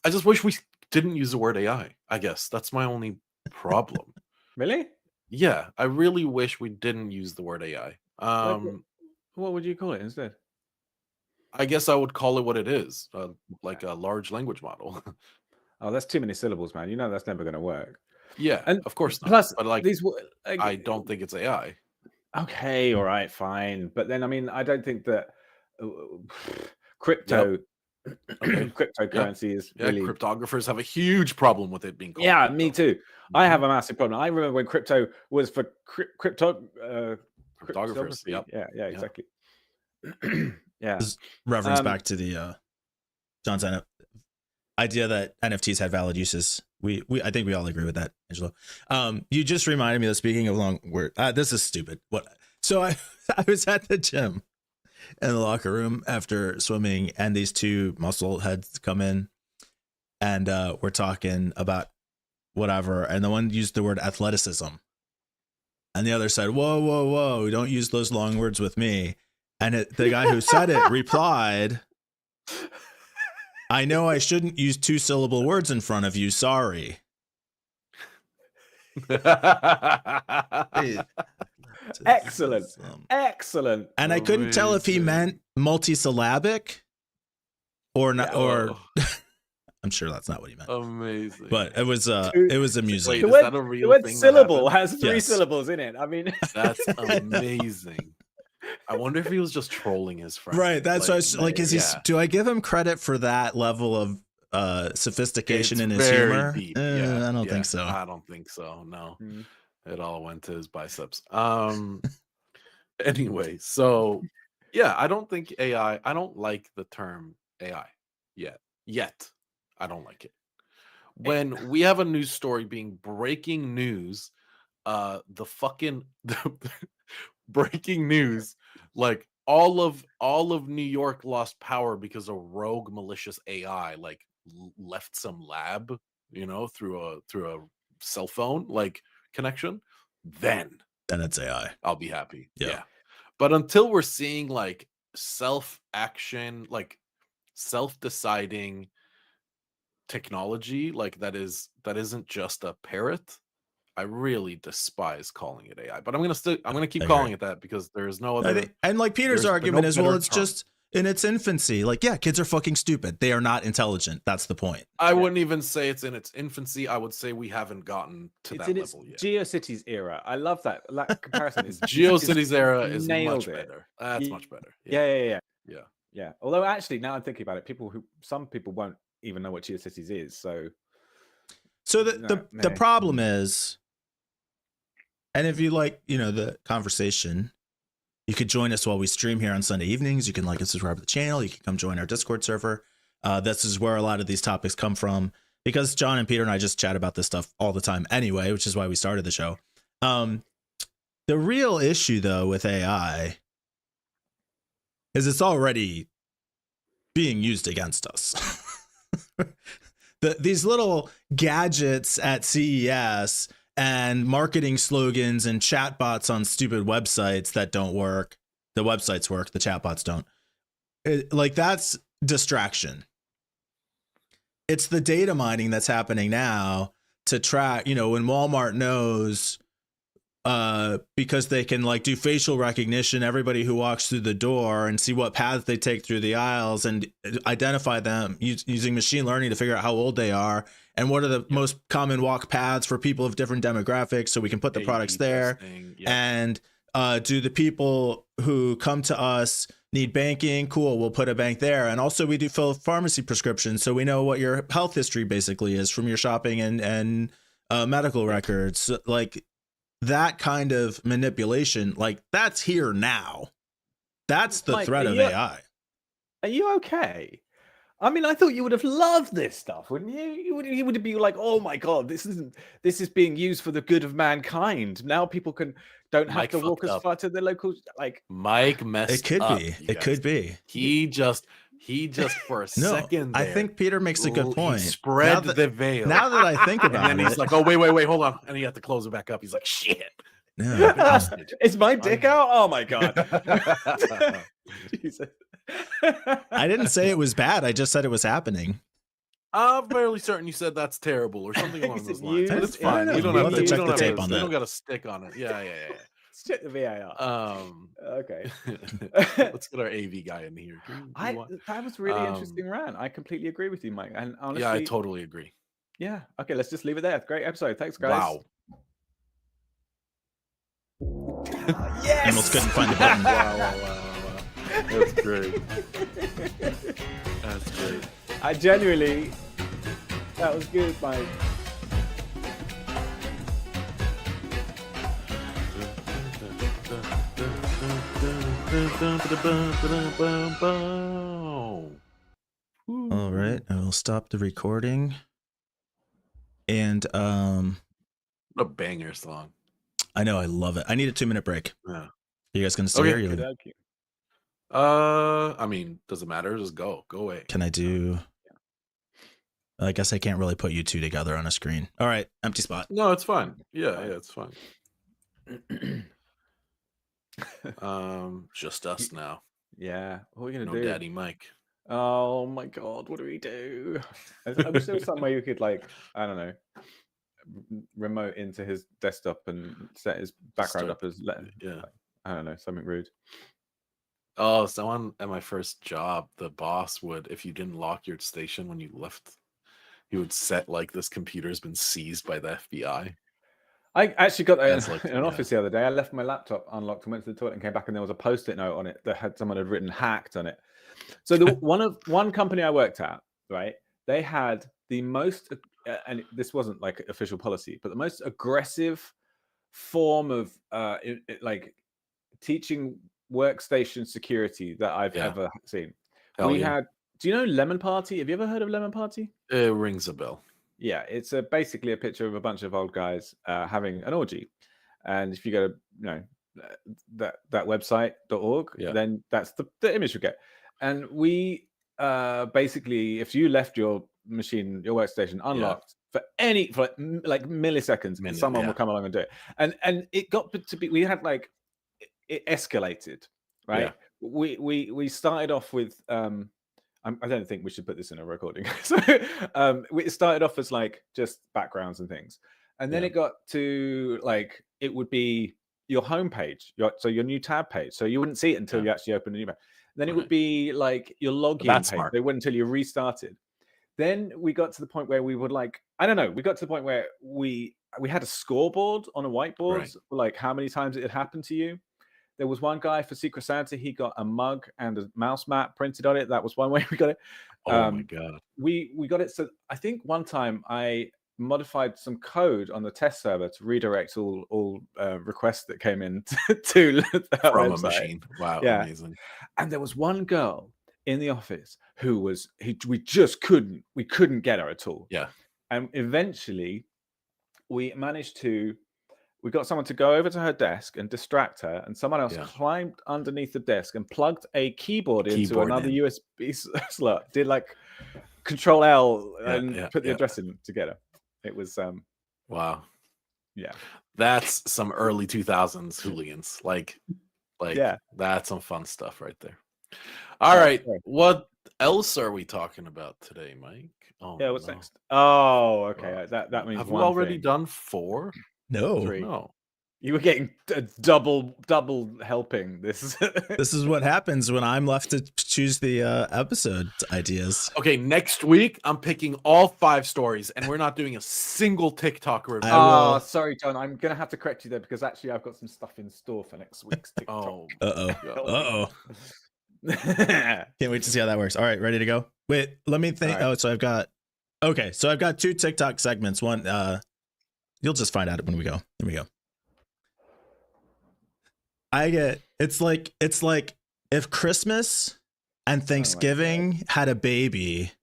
I just wish we didn't use the word AI. I guess that's my only problem. Really? Yeah, I really wish we didn't use the word AI. What would you call it instead? I guess I would call it what it is, like a large language model. Oh, that's too many syllables, man. You know that's never going to work. Yeah, And of course not. plus, But like, these. I don't think it's AI. Okay, all right, fine. But then, I mean, I don't think that crypto, Okay. cryptocurrency is Yeah, really. cryptographers have a huge problem with it being called. Yeah, crypto. me too. I have a massive problem. I remember when crypto was for Cryptographers. cryptography. Yep. Yeah, exactly. Yeah. Reference back to the John's idea that NFTs had valid uses. We I think we all agree with that, Angelo. You just reminded me of, speaking of long word. This is stupid. What? So I was at the gym in the locker room after swimming, and these two muscle heads come in, and we're talking about whatever, and the one used the word athleticism, and the other said, "Whoa, whoa, whoa! Don't use those long words with me." And the guy who said it replied, "I know I shouldn't use 2-syllable words in front of you. Sorry." Excellent. Excellent. And I couldn't tell if he meant multisyllabic or not, or I'm sure that's not what he meant. Amazing. But it was amusing. Wait, The is word, that a real the word thing that syllable happened? has 3 Yes. syllables in it. I mean, That's amazing. I wonder if he was just trolling his friend. Right. That's why I was like, is he? yeah. Do I give him credit for that level of sophistication It's in his very humor? deep. I don't think so. I don't think so. No, Mm. it all went to his biceps. Anyway, so yeah, I don't think AI. I don't like the term AI yet. I don't like it. When we have a news story being breaking news, the fucking breaking news, like all of New York lost power because a rogue malicious AI like left some lab, through a cell phone like connection. Then it's AI. I'll be happy. Yeah. Yeah. But until we're seeing like self-action, like self-deciding technology, like that isn't just a parrot, I really despise calling it AI. But I'm gonna keep calling it that because there's no other. And like Peter's there's argument no is, well, better it's term. just in its infancy. Like, yeah, kids are fucking stupid. They are not intelligent. That's the point. I wouldn't even say it's in its infancy. I would say we haven't gotten to it's that in its level yet. GeoCities era. I love that. That comparison is GeoCities era is nailed much it. better. That's much better. Yeah. Yeah. Although actually, now I'm thinking about it, some people won't even know what GeoCities is. So the problem is, and if you like, the conversation, you could join us while we stream here on Sunday evenings. You can like and subscribe to the channel. You can come join our Discord server. This is where a lot of these topics come from, because John and Peter and I just chat about this stuff all the time anyway, which is why we started the show. The real issue, though, with AI is it's already being used against us. These little gadgets at CES and marketing slogans and chatbots on stupid websites that don't work. The websites work, the chatbots don't. That's distraction. It's the data mining that's happening now to track, when Walmart knows, because they can do facial recognition, everybody who walks through the door, and see what paths they take through the aisles and identify them using machine learning to figure out how old they are and what are the most common walk paths for people of different demographics, so we can put the products there. And Do the people who come to us need banking? Cool, we'll put a bank there. And also we do fill pharmacy prescriptions, so we know what your health history basically is from your shopping and medical records. Like that kind of manipulation, like that's here now. That's the Mike, threat of AI. Are you okay? I mean, I thought you would have loved this stuff, wouldn't you? You would be like, "Oh my god, this is being used for the good of mankind." Now people don't have Mike to walk fucked as up. far to the local. Like Mike messed It could up. be. you It guys. could be. He just for a No, second I there, think Peter makes a good he point. spread the veil. Now that I think and about then it, he's like, "Oh wait, hold on," and he had to close it back up. He's like, "Shit." no, Hostage. is my dick out? Oh my god! Jesus. I didn't say it was bad. I just said it was happening. I'm fairly certain you said that's terrible or something along those lines. But it's Used- fine. I We don't don't know. have We'll to have to check we the don't tape have on to- We that. don't got to stick on it. Yeah. Let's check the VAR. Okay. Let's get our AV guy in here. That was really interesting rant. I completely agree with you, Mike. And honestly, Yeah, I totally agree. yeah. Okay, let's just leave it there. Great episode. Thanks, guys. Wow. Yes. Almost couldn't find the button. Wow. That's great. That's great. I genuinely, that was good, Mike. All right, I will stop the recording. And What a banger song. I know, I love it. I need a 2-minute break. Yeah. You guys gonna stay Okay. here? Or you- Thank you. I mean, does it matter? Just go away. Can I do? I guess I can't really put you two together on a screen. All right, empty spot. No, it's fine. Yeah, it's fine. Just us now. Yeah. What are we gonna No do? Daddy Mike. Oh my god, what do we do? I wish there was some way you could, like, I don't know, remote into his desktop and set his background up as Yeah. I don't know, something rude. Oh, someone at my first job, the boss would, if you didn't lock your station when you left, he would set like this computer's been seized by the FBI. I actually got That's that like, in an office the other day. I left my laptop unlocked and went to the toilet and came back, and there was a post-it note on it that had someone had written "hacked" on it. So one company I worked at, right? They had the most, and this wasn't like official policy, but the most aggressive form of like teaching workstation security that I've ever seen. Hell We yeah. had. Do you know Lemon Party? Have you ever heard of Lemon Party? It rings a bell. Yeah, it's basically a picture of a bunch of old guys having an orgy, and if you go to that website.org, Yeah. then that's the image you get. And we basically, if you left your machine, your workstation unlocked for like milliseconds, someone will come along and do it. And it got to be, we had like, it escalated, right? Yeah. We started off with I don't think we should put this in a recording. So it started off as like just backgrounds and things, and then it got to like, it would be your homepage, your new tab page. So you wouldn't see it until you actually open a new page. Then it would be like your login page. Smart. They wouldn't until you restarted. Then we got to the point where we would like, I don't know, we got to the point where we had a scoreboard on a whiteboard, like how many times it had happened to you. There was one guy for Secret Santa. He got a mug and a mouse mat printed on it. That was one way we got it. Oh my god. We got it. So I think one time I modified some code on the test server to redirect all requests that came in to that From website. a machine. Wow, Yeah. amazing. And there was one girl in the office who was we just couldn't get her at all. Yeah. And eventually we managed to. We got someone to go over to her desk and distract her, and someone else climbed underneath the desk and plugged a keyboard into another USB slot. Did like Control L and put the address in to get her. It was wow. Yeah. That's some early 2000s hooligans. Like that's some fun stuff right there. All right. What else are we talking about today, Mike? Oh, yeah, what's next? Oh, okay. That means have we already done 4? No. 3. No. You were getting a double helping. This This is what happens when I'm left to choose the episode ideas. Okay, next week I'm picking all 5 stories, and we're not doing a single TikTok review. I will. Sorry, John. I'm gonna have to correct you there because actually I've got some stuff in store for next week's TikTok. Oh, Uh-oh. Can't wait to see how that works. All right, ready to go? Wait, let me think. All right. Oh, so I've got 2 TikTok segments. One, you'll just find out when we go. Here we go. It's like if Christmas and Thanksgiving had a baby,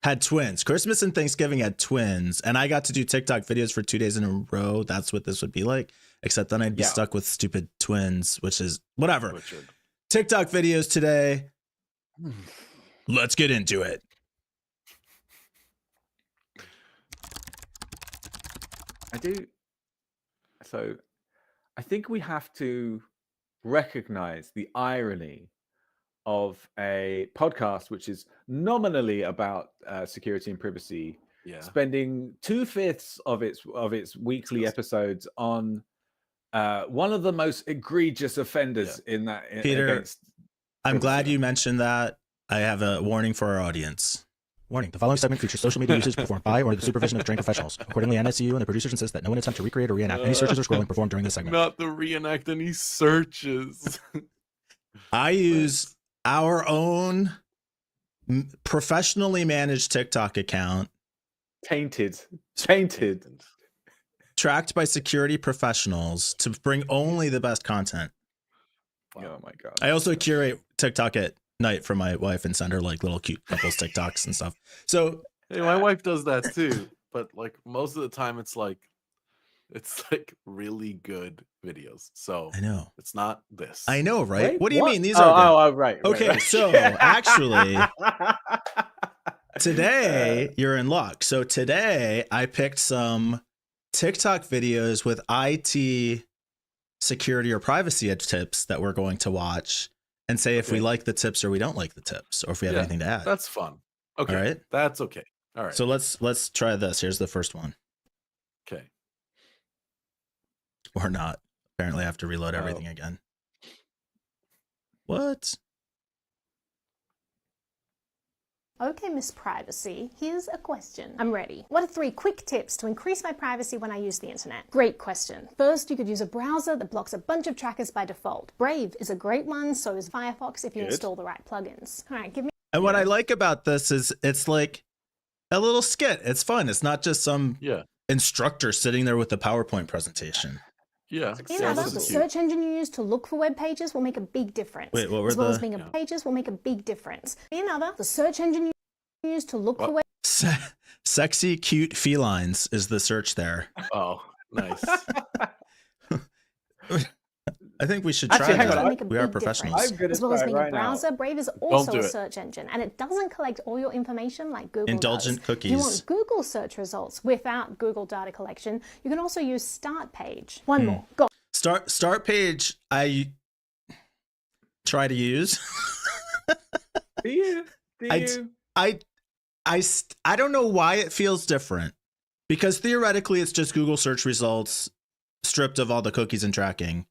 had twins. Christmas and Thanksgiving had twins, and I got to do TikTok videos for 2 days in a row. That's what this would be like, except then I'd be stuck with stupid twins, which is whatever. Richard. TikTok videos today. Let's get into it. I do. So I think we have to recognize the irony of a podcast which is nominally about security and privacy, spending 2/5 of its weekly episodes on one of the most egregious offenders in that. Peter, I'm glad you mentioned that. I have a warning for our audience. Warning, the following segment features social media usage performed by or under the supervision of trained professionals. Accordingly, NSCU and the producers insist that no one attempt to recreate or reenact any searches or scrolling performed during this segment. Not the reenact any searches. I use our own professionally managed TikTok account. Tainted. Tracked by security professionals to bring only the best content. Wow. Oh my God. I also curate TikTok at night for my wife and send her like little cute couples TikToks and stuff. So hey, my wife does that too, but like most of the time it's like really good videos. So I know it's not this. I know, right? Wait, what do you mean? These are good. Right. Okay, right. so actually today you're in luck. So today I picked some TikTok videos with IT security or privacy tips that we're going to watch and say if we like the tips or we don't like the tips or if we have anything to add. That's fun. Okay. All right. That's okay. All right. So let's try this. Here's the first one. Okay. Or not. Apparently I have to reload everything again. What? Okay, Miss Privacy, here's a question. I'm ready. What are 3 quick tips to increase my privacy when I use the internet? Great question. First, you could use a browser that blocks a bunch of trackers by default. Brave is a great one, so is Firefox if you install the right plugins. All right, give me... And what I like about this is it's like a little skit. It's fun. It's not just some instructor sitting there with a PowerPoint presentation. Yeah. The search engine you use to look for web pages will make a big difference. Wait, what were as well the... as being pages will make a big difference. The search engine you use to look for web... Sexy, cute felines is the search there. Oh, nice. I think we should try that. We are professionals. As well as being a browser, Brave is also a search engine, and it doesn't collect all your information like Google Indulgent does. cookies. If you want Google search results without Google data collection, you can also use Start Page. One more. Go. Start Page, I try to use. Do you? I don't know why it feels different. Because theoretically, it's just Google search results stripped of all the cookies and tracking.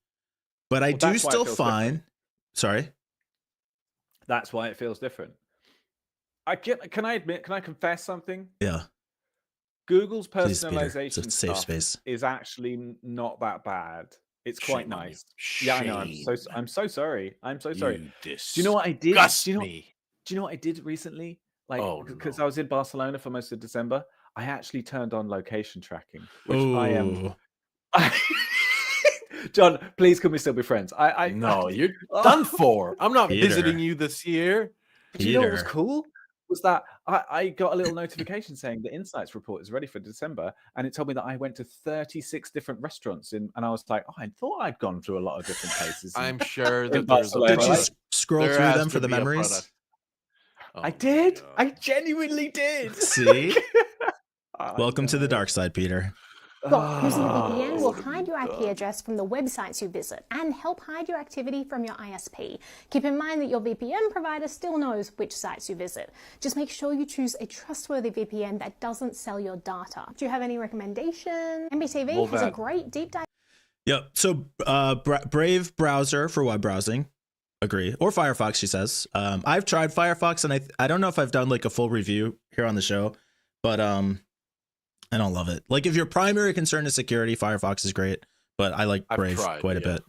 But I do still find... Sorry? That's why it feels different. Can I confess something? Yeah. Google's Please, Peter. personalization It's a safe stuff space. is actually not that bad. It's quite nice. Yeah, I know. I'm so sorry. I'm so sorry. Do you know what I did? Do you know what I did recently? Like, because I was in Barcelona for most of December, I actually turned on location tracking, which I am. John, please, can we still be friends? No, you're done for. I'm not Peter. visiting you this year. But you know what was cool? Was that I got a little notification saying the Insights report is ready for December, and it told me that I went to 36 different restaurants and I was like, I thought I'd gone through a lot of different places. I'm sure that there's a Did you scroll through them for the memories? I did. I genuinely did. See? Welcome to the dark side, Peter. Using a VPN will hide your IP address from the websites you visit and help hide your activity from your ISP. Keep in mind that your VPN provider still knows which sites you visit. Just make sure you choose a trustworthy VPN that doesn't sell your data. Do you have any recommendations? MBTV has a great deep dive. Yep. So Brave browser for web browsing. Agree. Or Firefox, she says. I've tried Firefox, and I don't know if I've done like a full review here on the show, but I don't love it. Like if your primary concern is security, Firefox is great, but I like Brave quite a bit.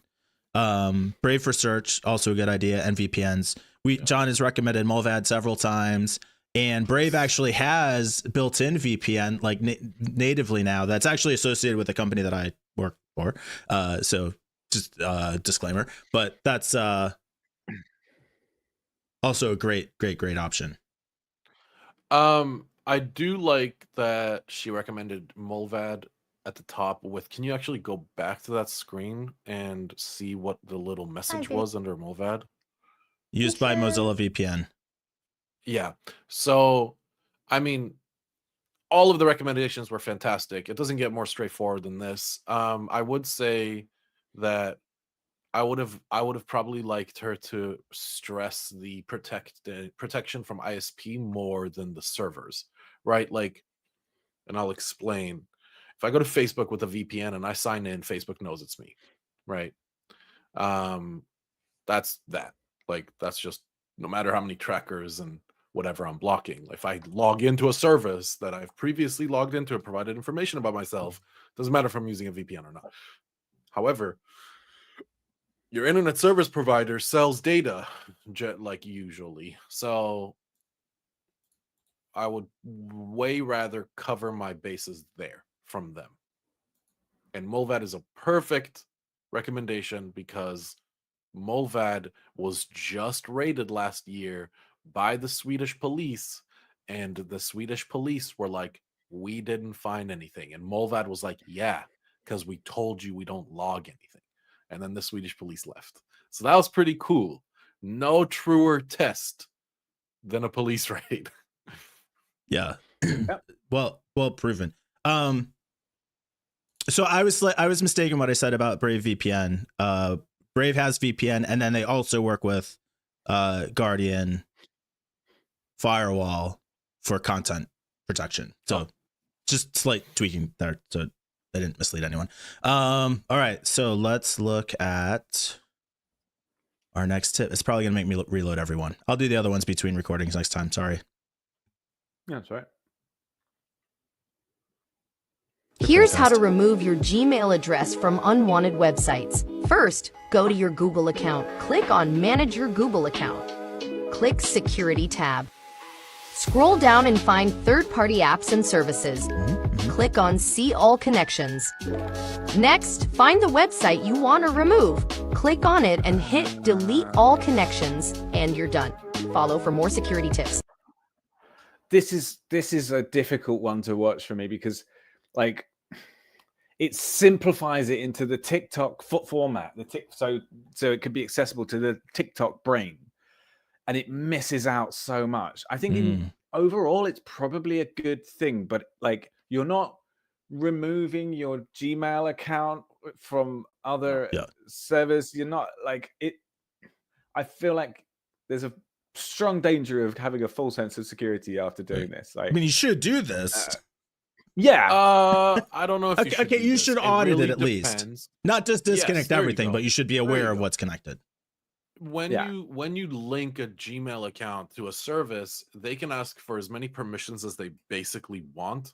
Brave for search, also a good idea, and VPNs. John has recommended Mulvad several times, and Brave actually has built-in VPN like natively now. That's actually associated with the company that I work for. So just disclaimer, but that's also a great option. I do like that she recommended Mulvad at the top with, can you actually go back to that screen and see what the little message was under Mulvad? Used by Mozilla VPN. Yeah. So, I mean, all of the recommendations were fantastic. It doesn't get more straightforward than this. I would say that I would have probably liked her to stress the protection from ISP more than the servers, right? Like, and I'll explain. If I go to Facebook with a VPN and I sign in, Facebook knows it's me, right? That's that. Like, that's just, no matter how many trackers and whatever I'm blocking. If I log into a service that I've previously logged into and provided information about myself, doesn't matter if I'm using a VPN or not. However, your internet service provider sells data, like usually. So I would way rather cover my bases there from them. And Mulvad is a perfect recommendation because Mulvad was just raided last year by the Swedish police, and the Swedish police were like, we didn't find anything. And Mulvad was like, yeah, because we told you we don't log anything. And then the Swedish police left. So that was pretty cool. No truer test than a police raid. Yeah. Well proven. So I was mistaken what I said about Brave VPN. Brave has VPN, and then they also work with Guardian Firewall for content protection. So just slight tweaking there so I didn't mislead anyone. All right, so let's look at our next tip. It's probably gonna make me reload everyone. I'll do the other ones between recordings next time. Sorry. Yeah, that's right. Here's how to remove your Gmail address from unwanted websites. First, go to your Google account. Click on Manage Your Google Account. Click Security tab. Scroll down and find third-party apps and services. Click on See All Connections. Next, find the website you want to remove. Click on it and hit Delete All Connections, and you're done. Follow for more security tips. This is a difficult one to watch for me because, like, it simplifies it into the TikTok format. So it could be accessible to the TikTok brain, and it misses out so much. I think overall, it's probably a good thing, but like, you're not removing your Gmail account from other servers. You're not like it. I feel like there's a strong danger of having a full sense of security after doing this. Like, I mean, you should do this. I don't know if you should audit it at depends. least. Not just disconnect everything, go. but you should be aware of what's connected. When you link a Gmail account to a service, they can ask for as many permissions as they basically want,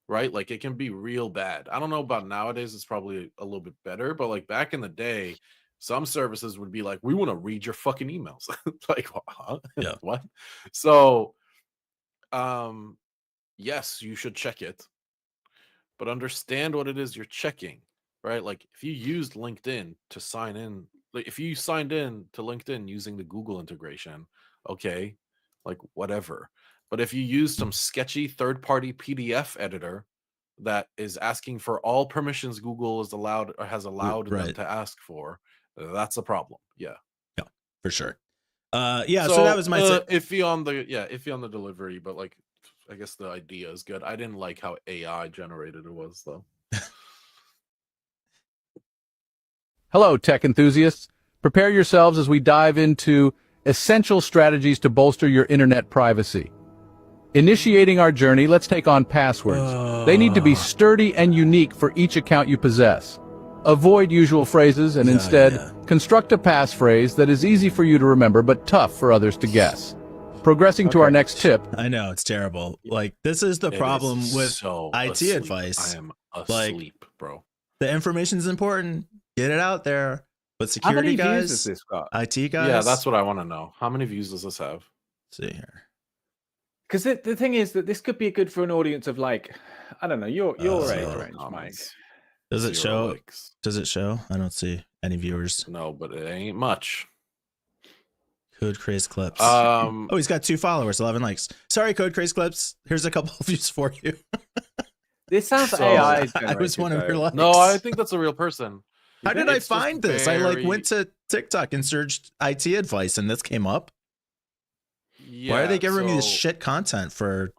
right? Like, it can be real bad. I don't know about nowadays, it's probably a little bit better, but like back in the day, some services would be like, we want to read your fucking emails. Like, huh? Yeah. What? So yes, you should check it, but understand what it is you're checking, right? Like, if you used LinkedIn to sign in, like if you signed in to LinkedIn using the Google integration, okay, like whatever. But if you use some sketchy third-party PDF editor that is asking for all permissions Google is allowed or has allowed them to ask for, that's a problem. Yeah, for sure. So that was my iffy on the delivery, but like, I guess the idea is good. I didn't like how AI generated it was, though. Hello, tech enthusiasts. Prepare yourselves as we dive into essential strategies to bolster your internet privacy. Initiating our journey, let's take on passwords. They need to be sturdy and unique for each account you possess. Avoid usual phrases and instead construct a passphrase that is easy for you to remember but tough for others to guess. Progressing to our next tip. I know, it's terrible. Like, this is the problem with so IT asleep. advice. I am Like, asleep, bro. The information's important. Get it out there. But How security many views guys, has this got? IT guys. Yeah, that's what I want to know. How many views does this have? Let's see here. Because the thing is that this could be good for an audience of like, I don't know, your age range, Mike. Comments. Does it 0 show? likes. Does it show? I don't see any viewers. No, but it ain't much. Code Craze Clips. Um, Oh, he's got 2 followers, 11 likes. Sorry, Code Craze Clips. Here's a couple of views for you. This sounds So- AI. I was one of your generated, likes. no, I think that's a real person. How did I It's just find this? I like very- went to TikTok and searched IT advice, and this came up. Yeah, Why are they giving me this so- shit content for?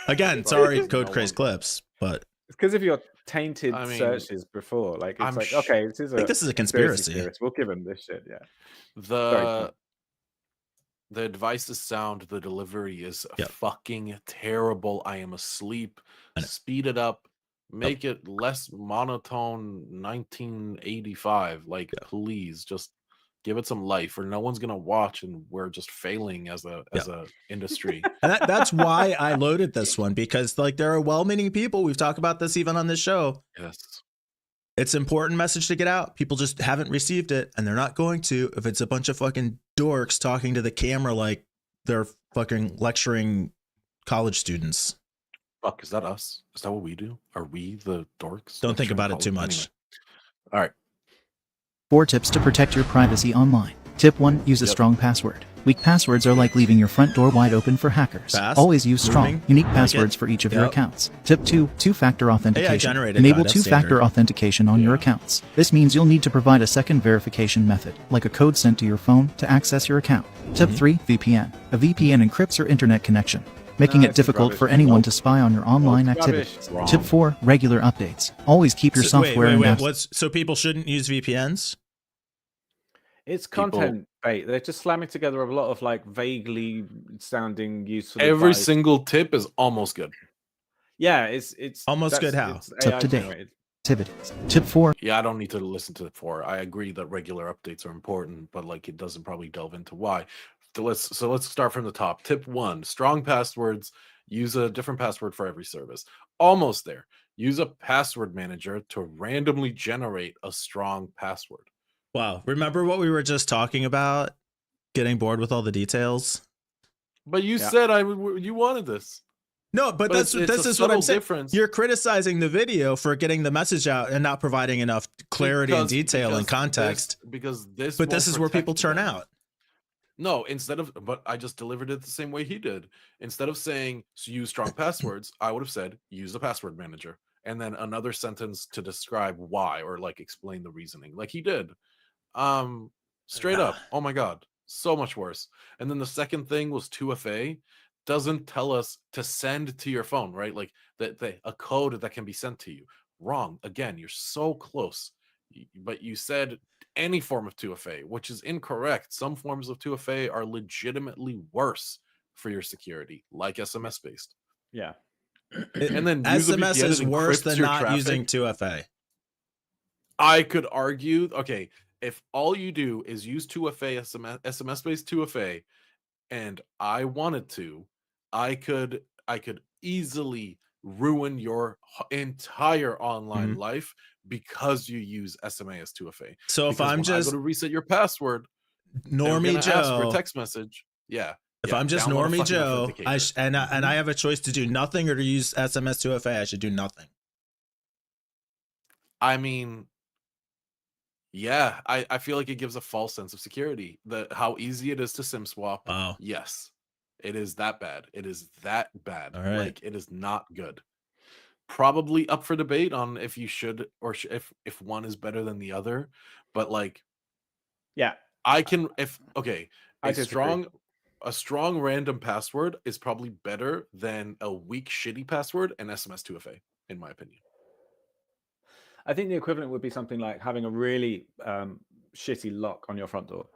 Again, sorry, No Code Craze one- Clips, but It's because of your tainted I mean, searches before. Like, it's I'm like, sh- okay, this is I think this is a conspiracy. theorist. We'll give him this shit. Yeah. The advice is sound. The delivery is Yep. fucking terrible. I am asleep. I know. Speed it up. Make it less monotone. 1985. Like, Yeah. please, just give it some life, or no one's gonna watch, and we're just failing as a industry. And that's why I loaded this one, because like there are well-meaning people. We've talked about this even on this show. Yes. It's an important message to get out. People just haven't received it, and they're not going to if it's a bunch of fucking dorks talking to the camera like they're fucking lecturing college students. Fuck, is that us? Is that what we do? Are we the dorks? Don't think Lecturing about it too college- much. Anyway. All right. 4 tips to protect your privacy online. Tip 1. Use a strong password. Weak passwords are like leaving your front door wide open for hackers. Fast, Always use strong, moving, unique like passwords it. for each of your Yep. accounts. Tip 2. Two-factor authentication. generated Enable kind of two-factor standard. authentication on your accounts. This means you'll need to provide a second verification method, like a code sent to your phone, to access your account. Tip 3. VPN. A VPN encrypts your internet connection, making No, it this is difficult rubbish. for anyone Nope. to spy on your online Nope, activities. rubbish. Wrong. Tip 4. Regular updates. Always keep your software and apps. So people shouldn't use VPNs? It's People- content bait. They're just slamming together a lot of like vaguely sounding useful. Every advice. single tip is almost good. Yeah, it's Almost good how? It's It's up AI to date. generated. Activities. Tip 4. Yeah, I don't need to listen to it for. I agree that regular updates are important, but like it doesn't probably delve into why. So let's start from the top. Tip 1: strong passwords. Use a different password for every service. Almost there. Use a password manager to randomly generate a strong password. Wow. Remember what we were just talking about? Getting bored with all the details? But you Yeah. said you wanted this. No, but It's this a is what I'm subtle saying. difference. You're criticizing the video for getting the message out and not providing enough clarity and detail and context. Because this But this won't is where people protect turn them. out. No, but I just delivered it the same way he did. Instead of saying use strong passwords, I would have said use a password manager, and then another sentence to describe why, or like explain the reasoning, like he did. Straight up. Oh my god, so much worse. And then the second thing was 2FA doesn't tell us to send to your phone, right? Like that a code that can be sent to you. Wrong. Again, you're so close. But you said any form of 2FA, which is incorrect. Some forms of 2FA are legitimately worse for your security, like SMS based. Yeah. And then use a SMS VPN is that worse encrypts than your not traffic. using 2FA. I could argue, okay, if all you do is use 2FA, SMS based 2FA, and I wanted to, I could easily ruin your entire online life because you use SMA as 2FA. So if Because I'm when I just go to reset your password, they're Normie gonna ask for a Joe, text message. Yeah. if yeah, I'm just download a Normie fucking Joe, authenticator. and I have a choice to do nothing or to use SMS 2FA, I should do nothing. I mean, yeah, I feel like it gives a false sense of security. How easy it is to SIM swap. Wow. Yes, it is that bad. It is that bad. All right. Like it is not good. Probably up for debate on if you should or if one is better than the other. But like, Yeah. I can if okay, I a disagree. strong random password is probably better than a weak shitty password and SMS 2FA, in my opinion. I think the equivalent would be something like having a really shitty lock on your front door.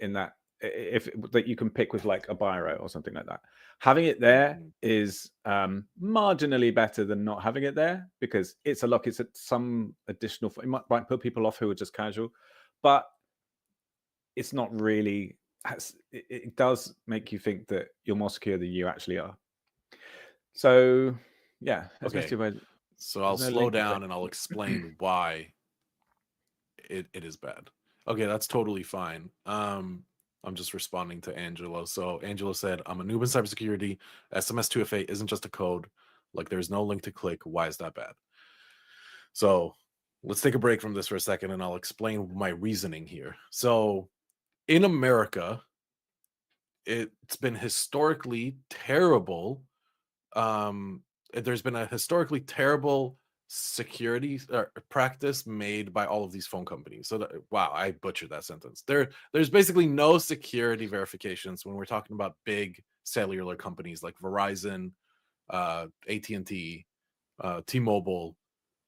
In that if that you can pick with like a biro or something like that. Having it there is marginally better than not having it there, because it's a lock. It's some additional. It might put people off who are just casual, but it's not really. It does make you think that you're more secure than you actually are. So yeah, Okay. SMS2FA. So I'll There's no slow link to down click. and I'll explain why it is bad. Okay, that's totally fine. I'm just responding to Angelo. So Angelo said, I'm a noob in cybersecurity. SMS2FA isn't just a code. Like, there's no link to click. Why is that bad? So let's take a break from this for a second and I'll explain my reasoning here. So in America, it's been historically terrible. There's been a historically terrible security practice made by all of these phone companies. So wow, I butchered that sentence. There's basically no security verifications when we're talking about big cellular companies like Verizon, AT&T, T-Mobile,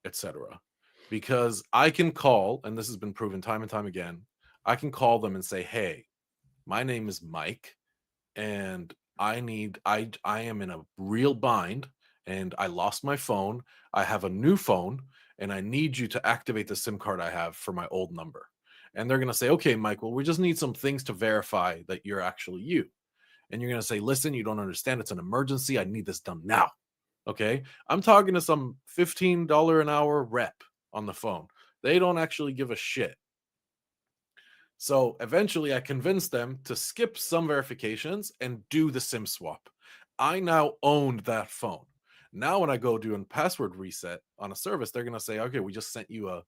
etc. Because I can call, and this has been proven time and time again, I can call them and say, hey, my name is Mike, and I am in a real bind, and I lost my phone. I have a new phone, and I need you to activate the SIM card I have for my old number. And they're going to say, okay, Mike, well, we just need some things to verify that you're actually you. And you're going to say, listen, you don't understand. It's an emergency. I need this done now. Okay. I'm talking to some $15 an hour rep on the phone. They don't actually give a shit. So eventually I convinced them to skip some verifications and do the SIM swap. I now owned that phone. Now when I go do a password reset on a service, they're going to say, okay, we sent you a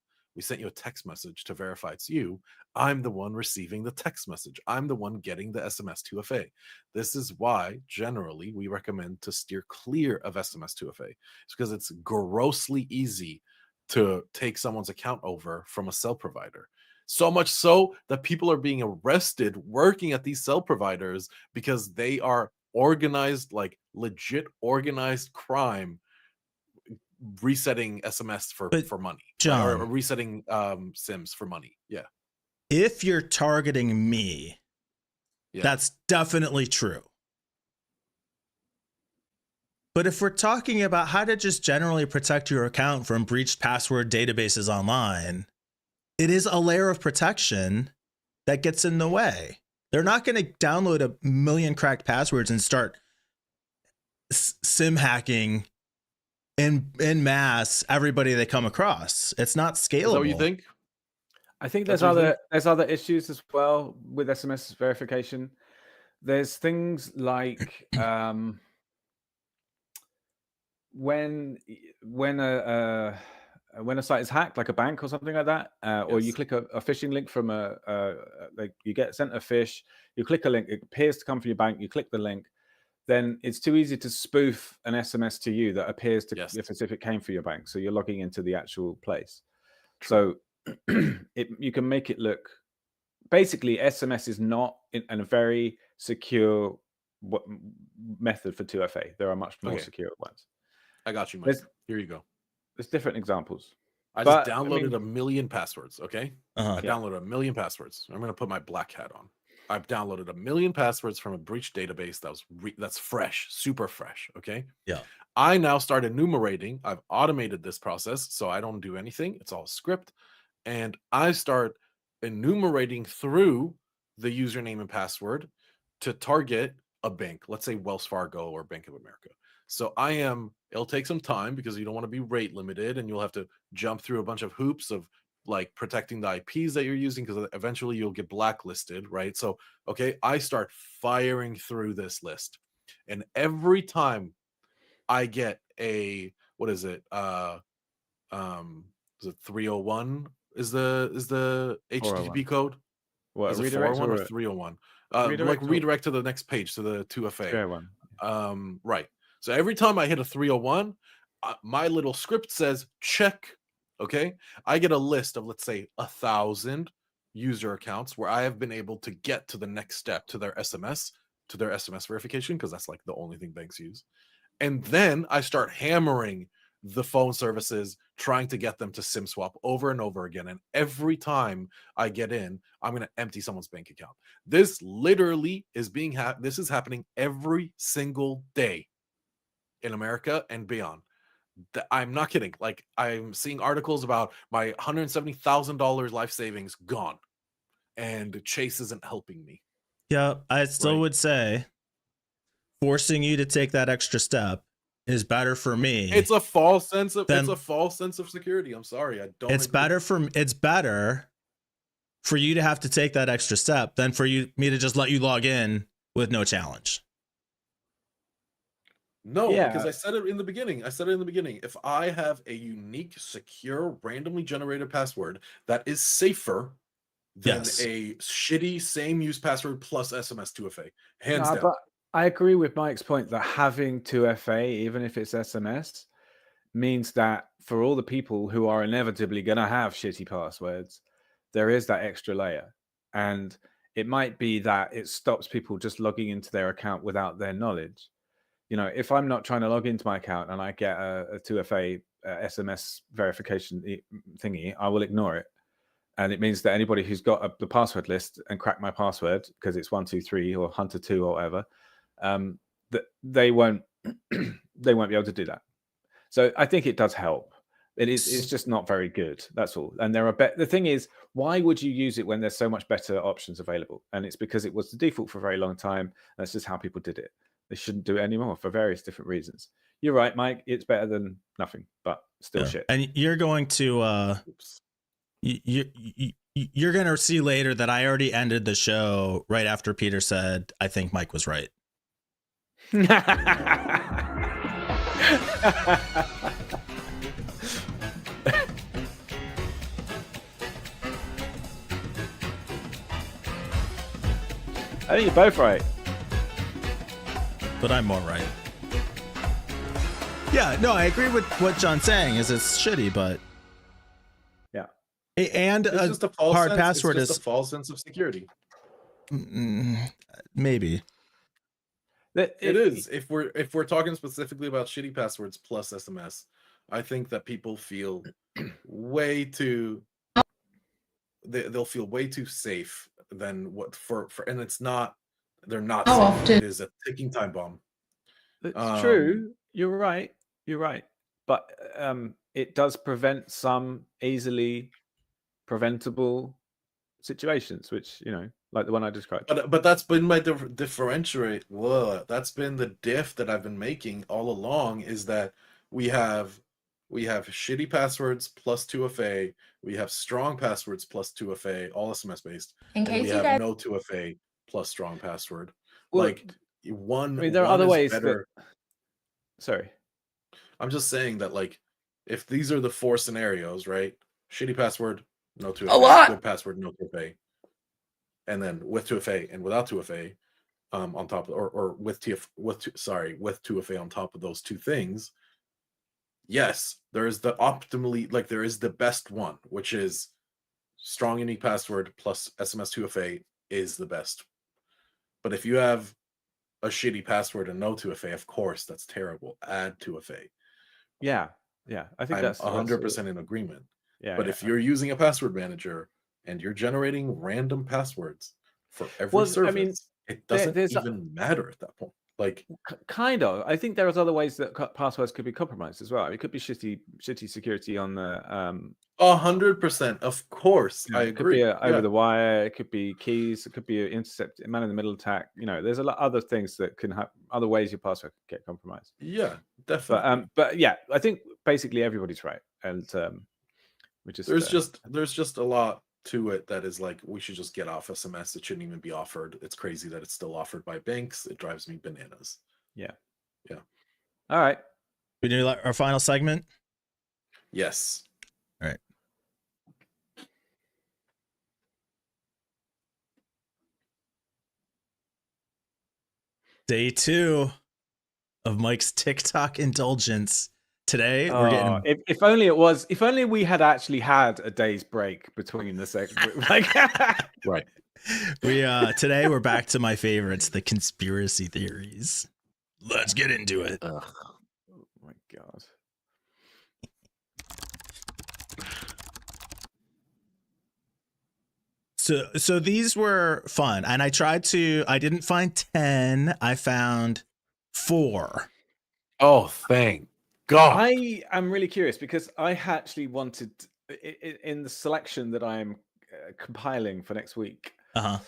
text message to verify it's you. I'm the one receiving the text message. I'm the one getting the SMS2FA. This is why generally we recommend to steer clear of SMS2FA. It's because it's grossly easy to take someone's account over from a cell provider. So much so that people are being arrested working at these cell providers because they are organized, like legit organized crime, resetting SMS for money, John, or resetting SIMs for money. Yeah. If you're targeting me, that's definitely true. But if we're talking about how to just generally protect your account from breached password databases online, it is a layer of protection that gets in the way. They're not going to download a million cracked passwords and start SIM hacking in mass everybody they come across. It's not scalable. Is that what you think? I think there's other issues as well with SMS verification. There's things like when a site is hacked, like a bank or something like that, or you click a phishing link from like you get sent a phish, you click a link, it appears to come from your bank, you click the link, then it's too easy to spoof an SMS to you that appears to if it came from your bank. So you're logging into the actual place. True. So you can make it look, basically SMS is not in a very secure method for 2FA. There are much more secure ones. I got you, Mike. Here you go. There's different examples. I just downloaded a million passwords. Okay. I downloaded a million passwords. I'm going to put my black hat on. I've downloaded a million passwords from a breached database that's fresh, super fresh. Okay. Yeah. I now start enumerating. I've automated this process, so I don't do anything. It's all script. And I start enumerating through the username and password to target a bank, let's say Wells Fargo or Bank of America. So it'll take some time because you don't want to be rate limited and you'll have to jump through a bunch of hoops of like protecting the IPs that you're using because eventually you'll get blacklisted, right? So, okay, I start firing through this list. And every time I get what is it? Is it 301 is the HTTP code? What, is it 401 or 301? Redirect to the next page, to the 2FA. 301. Right. So every time I hit a 301, my little script says check. Okay. I get a list of, let's say, 1,000 user accounts where I have been able to get to the next step to their SMS verification, because that's like the only thing banks use. And then I start hammering the phone services, trying to get them to SIM swap over and over again. And every time I get in, I'm going to empty someone's bank account. This literally is this is happening every single day in America and beyond. I'm not kidding. Like, I'm seeing articles about my $170,000 life savings gone, and Chase isn't helping me. Yeah, I still would say forcing you to take that extra step is better for me. It's a false sense of security. I'm sorry. I don't. It's better for you to have to take that extra step than for me to just let you log in with no challenge. No, because I said it in the beginning. If I have a unique, secure, randomly generated password that is safer than a shitty same use password plus SMS 2FA, hands down. But I agree with Mike's point that having 2FA, even if it's SMS, means that for all the people who are inevitably going to have shitty passwords, there is that extra layer. And it might be that it stops people just logging into their account without their knowledge. You know, if I'm not trying to log into my account and I get a 2FA SMS verification thingy, I will ignore it. And it means that anybody who's got the password list and cracked my password because it's 123 or Hunter 2 or whatever, that they won't be able to do that. So I think it does help. It's just not very good. That's all. And the thing is, why would you use it when there's so much better options available? And it's because it was the default for a very long time. That's just how people did it. They shouldn't do it anymore for various different reasons. You're right, Mike. It's better than nothing, but still shit. And you're going to you're going to see later that I already ended the show right after Peter said, I think Mike was right. I think you're both right. But I'm more right. Yeah, no, I agree with what John's saying. Is it's shitty, but yeah, and it's just a false hard sense. password it's just is a false sense of security. Maybe it is. If we're talking specifically about shitty passwords plus SMS, I think that people feel way too. They'll feel way too safe than what for and it's not. They're not. How safe. often? It is a ticking time bomb. It's true. You're right. But it does prevent some easily preventable situations, which, you know, like the one I described. But that's been my differentiate. That's been the diff that I've been making all along, is that we have shitty passwords plus 2FA, we have strong passwords plus 2FA, all SMS based, In and case we you have guys no 2FA plus strong password. Well, Like one. I mean, there are one other is ways better. Sorry. I'm just saying that, like, if these are the four scenarios, right? Shitty password, no 2FA. A lot. Good password, no 2FA. And then with 2FA and without 2FA, on top of, or with 2FA on top of those two things. Yes, there is the there is the best one, which is strong unique password plus SMS 2FA is the best. But if you have a shitty password and no 2FA, of course, that's terrible. Add 2FA. Yeah. I think that's 100% in agreement. Yeah. But if you're using a password manager and you're generating random passwords for every service, I mean, it doesn't even matter at that point. Like, kind of. I think there's other ways that passwords could be compromised as well. It could be shitty security on the 100%. Of course, I agree. It could be over the wire. It could be keys. It could be an intercept, man in the middle attack. You know, there's a lot of other things that can have other ways your password can get compromised. Yeah, definitely. But yeah, I think basically everybody's right, and there's just a lot to it that is like, we should just get off SMS. It shouldn't even be offered. It's crazy that it's still offered by banks. It drives me bananas. Yeah. All right. We do our final segment. Yes. All right. Day 2 of Mike's TikTok indulgence. Today we're getting. If only we had actually had a day's break between the segment. Like, right. Today we're back to my favorites, the conspiracy theories. Let's get into it. Oh my god. So these were fun, and I didn't find 10. I found 4. Oh, thank God. I am really curious because I actually wanted in the selection that I'm compiling for next week. I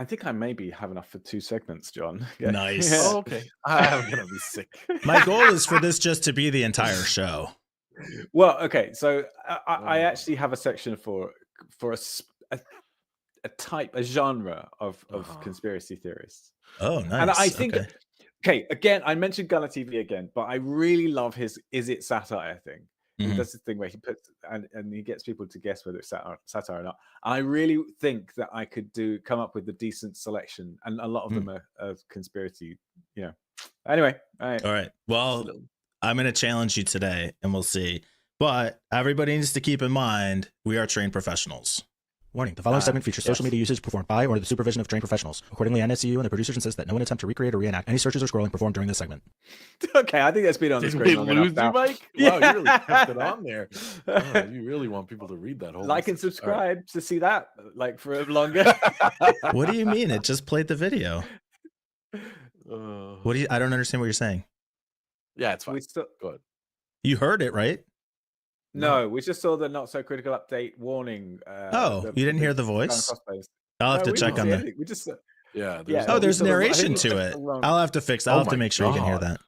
think I maybe have enough for 2 segments, John. Yeah. Nice. Yeah. Oh, okay. I'm gonna be sick. My goal is for this just to be the entire show. Well, okay. So I actually have a section for a type, a genre of conspiracy theorists. Oh, nice. And I think, okay, again, I mentioned Gunner TV again, but I really love his "Is it satire" thing. He does this thing where he puts and he gets people to guess whether it's satire or not. And I really think that I could come up with a decent selection, and a lot of them are conspiracy. Yeah. Anyway, all right. Well, I'm going to challenge you today, and we'll see. But everybody needs to keep in mind we are trained professionals. Warning, the following segment features social media usage performed by or the supervision of trained professionals. Accordingly, NSCU and the producers insist that no one attempt to recreate or reenact any searches or scrolling performed during this segment. Okay, I think that's been on the Did screen we long lose enough you, now. Mike? Wow, you really kept it on there. Oh, you really want people to read that whole Like and message. subscribe to see that like for longer. What do you mean? It just played the video. I don't understand what you're saying. Yeah, it's fine. Go ahead. You heard it, right? No, we just saw the not so critical update warning. You didn't hear the voice? I'll have to check on that. We just Yeah. There's narration to it. I'll have to fix that. I'll have to make sure you can hear that.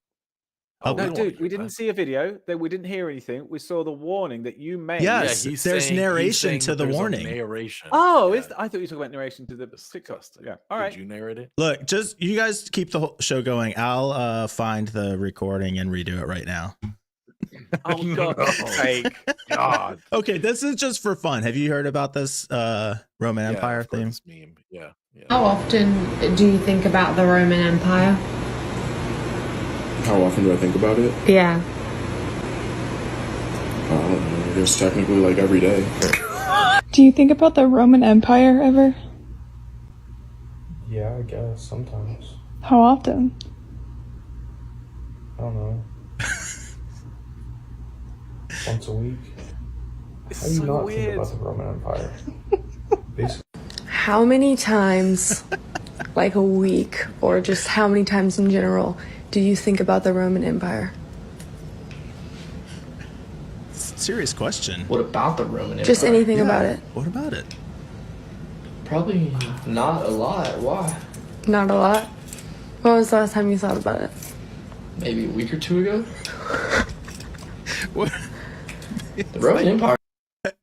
No, dude, we didn't see a video. We didn't hear anything. We saw the warning that you made. Yes, there's narration to the warning. Narration. Oh, I thought you were talking about narration to the TikTok. Yeah. All right. Did you narrate it? Look, just you guys keep the whole show going. I'll find the recording and redo it right now. Oh God's sake. God. Okay, this is just for fun. Have you heard about this Roman Empire thing? This meme. Yeah. How often do you think about the Roman Empire? How often do I think about it? Yeah. I don't know. I guess technically like every day. Do you think about the Roman Empire ever? Yeah, I guess sometimes. How often? I don't know. Once a week. How do you not think about the Roman Empire? Basically. How many times, like a week, or just how many times in general, do you think about the Roman Empire? Serious question. What about the Roman Empire? Just anything about it. What about it? Probably not a lot. Why? Not a lot. When was the last time you thought about it? Maybe a week or two ago. What? The Roman Empire.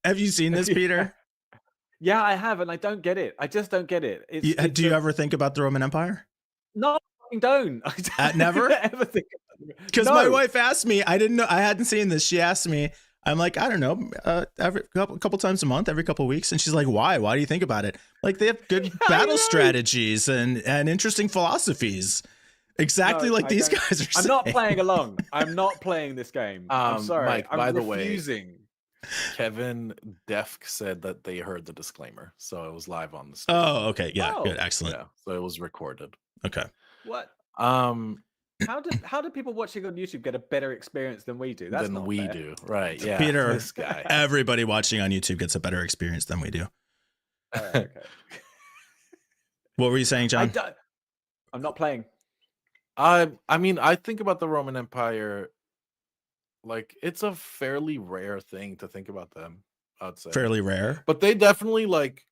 Have you seen this, Peter? Yeah, I have, and I don't get it. I just don't get it. Do you ever think about the Roman Empire? No, I don't. Never? Ever think Because my wife asked me. I didn't know. I hadn't seen this. She asked me. I'm like, I don't know, every couple times a month, every couple of weeks, and she's like, why? Why do you think about it? Like they have good battle strategies and interesting philosophies. Exactly like these guys are saying. I'm not playing along. I'm not playing this game. I'm sorry. Mike, I'm by the refusing. way, Kevin Defk said that they heard the disclaimer, so it was live on the stream. Oh, okay. Yeah, good. Excellent. Yeah, so it was recorded. Okay. What? How do people watching on YouTube get a better experience than we do? That's than not we fair. do, right? Yeah, Peter, this guy. Everybody watching on YouTube gets a better experience than we do. Okay. What were you saying, John? I'm not playing. I mean, I think about the Roman Empire like it's a fairly rare thing to think about them, I'd say. Fairly rare. But they definitely like,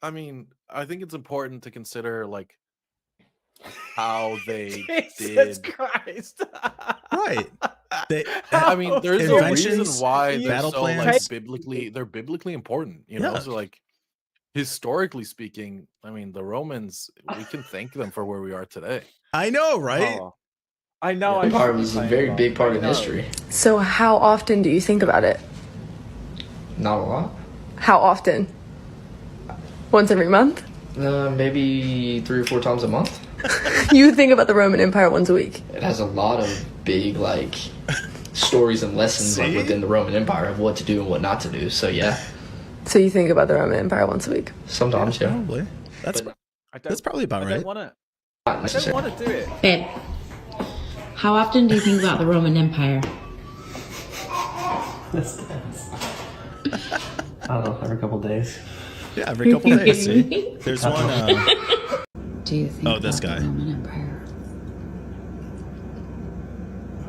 I mean, I think it's important to consider like how they Jesus did. Christ. Right. I mean, there's a reason Inventions, why they're battle so plans. like biblically important, you know. Yeah. So like historically speaking, I mean, the Romans, we can thank them for where we are today. I know, right? Oh, I know. The Empire was a very big part of history. So how often do you think about it? Not a lot. How often? Once every month? Maybe 3 or 4 times a month. You think about the Roman Empire once a week. It has a lot of big like stories and lessons like, within the Roman Empire of what to do and what not to do. So yeah. So you think about the Roman Empire once a week? Sometimes, yeah. Probably. That's probably about right. Not I don't want to do it. Babe, how often do you think about the Roman Empire? I don't know, every couple days. Yeah, every couple You days. kidding See? me? There's one. Do you think Oh, this about guy. the Roman Empire?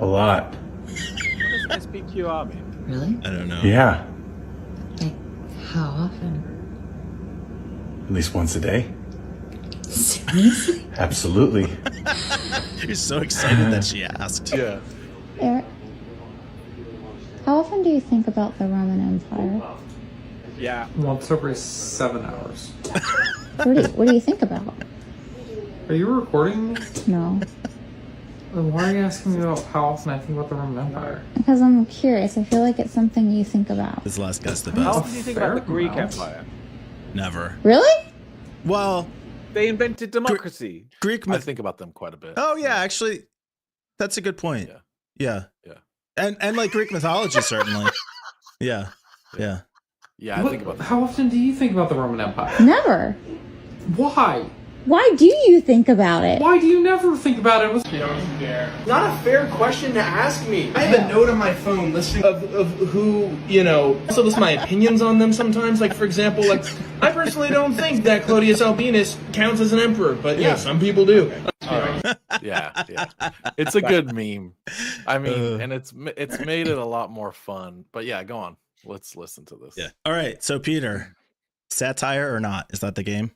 A lot. What does SPQR mean? Really? I don't know. Yeah. Like, how often? At least once a day. Seriously? Absolutely. You're so excited that she asked. Yeah. Eric, how often do you think about the Roman Empire? Yeah. Once every 7 hours. What do you think about? Are you recording me? No, Then why are you asking me about how often I think about the Roman Empire? because I'm curious. I feel like it's something you think about. This last guy's the How best. often do you think about the Greek amount. Empire? Never. Really? Well, They invented democracy. Greek I myth. think about them quite a bit. Oh yeah, actually, that's a good point. Yeah. Yeah. Yeah. And like Greek mythology, certainly. Yeah. Yeah. Yeah, I think about them. How often do you think about the Roman Empire? Never. Why? Why do you think about it? Why do you never think about it? Not a fair question to ask me. I have a note on my phone listing of who, you know, also list my opinions on them sometimes. Like, for example, like, I personally don't think that Clodius Albinus counts as an emperor, but yeah, some people do. Yeah. It's a good meme. I mean, and it's made it a lot more fun. But yeah, go on. Let's listen to this. Yeah. All right. So Peter, satire or not? Is that the game?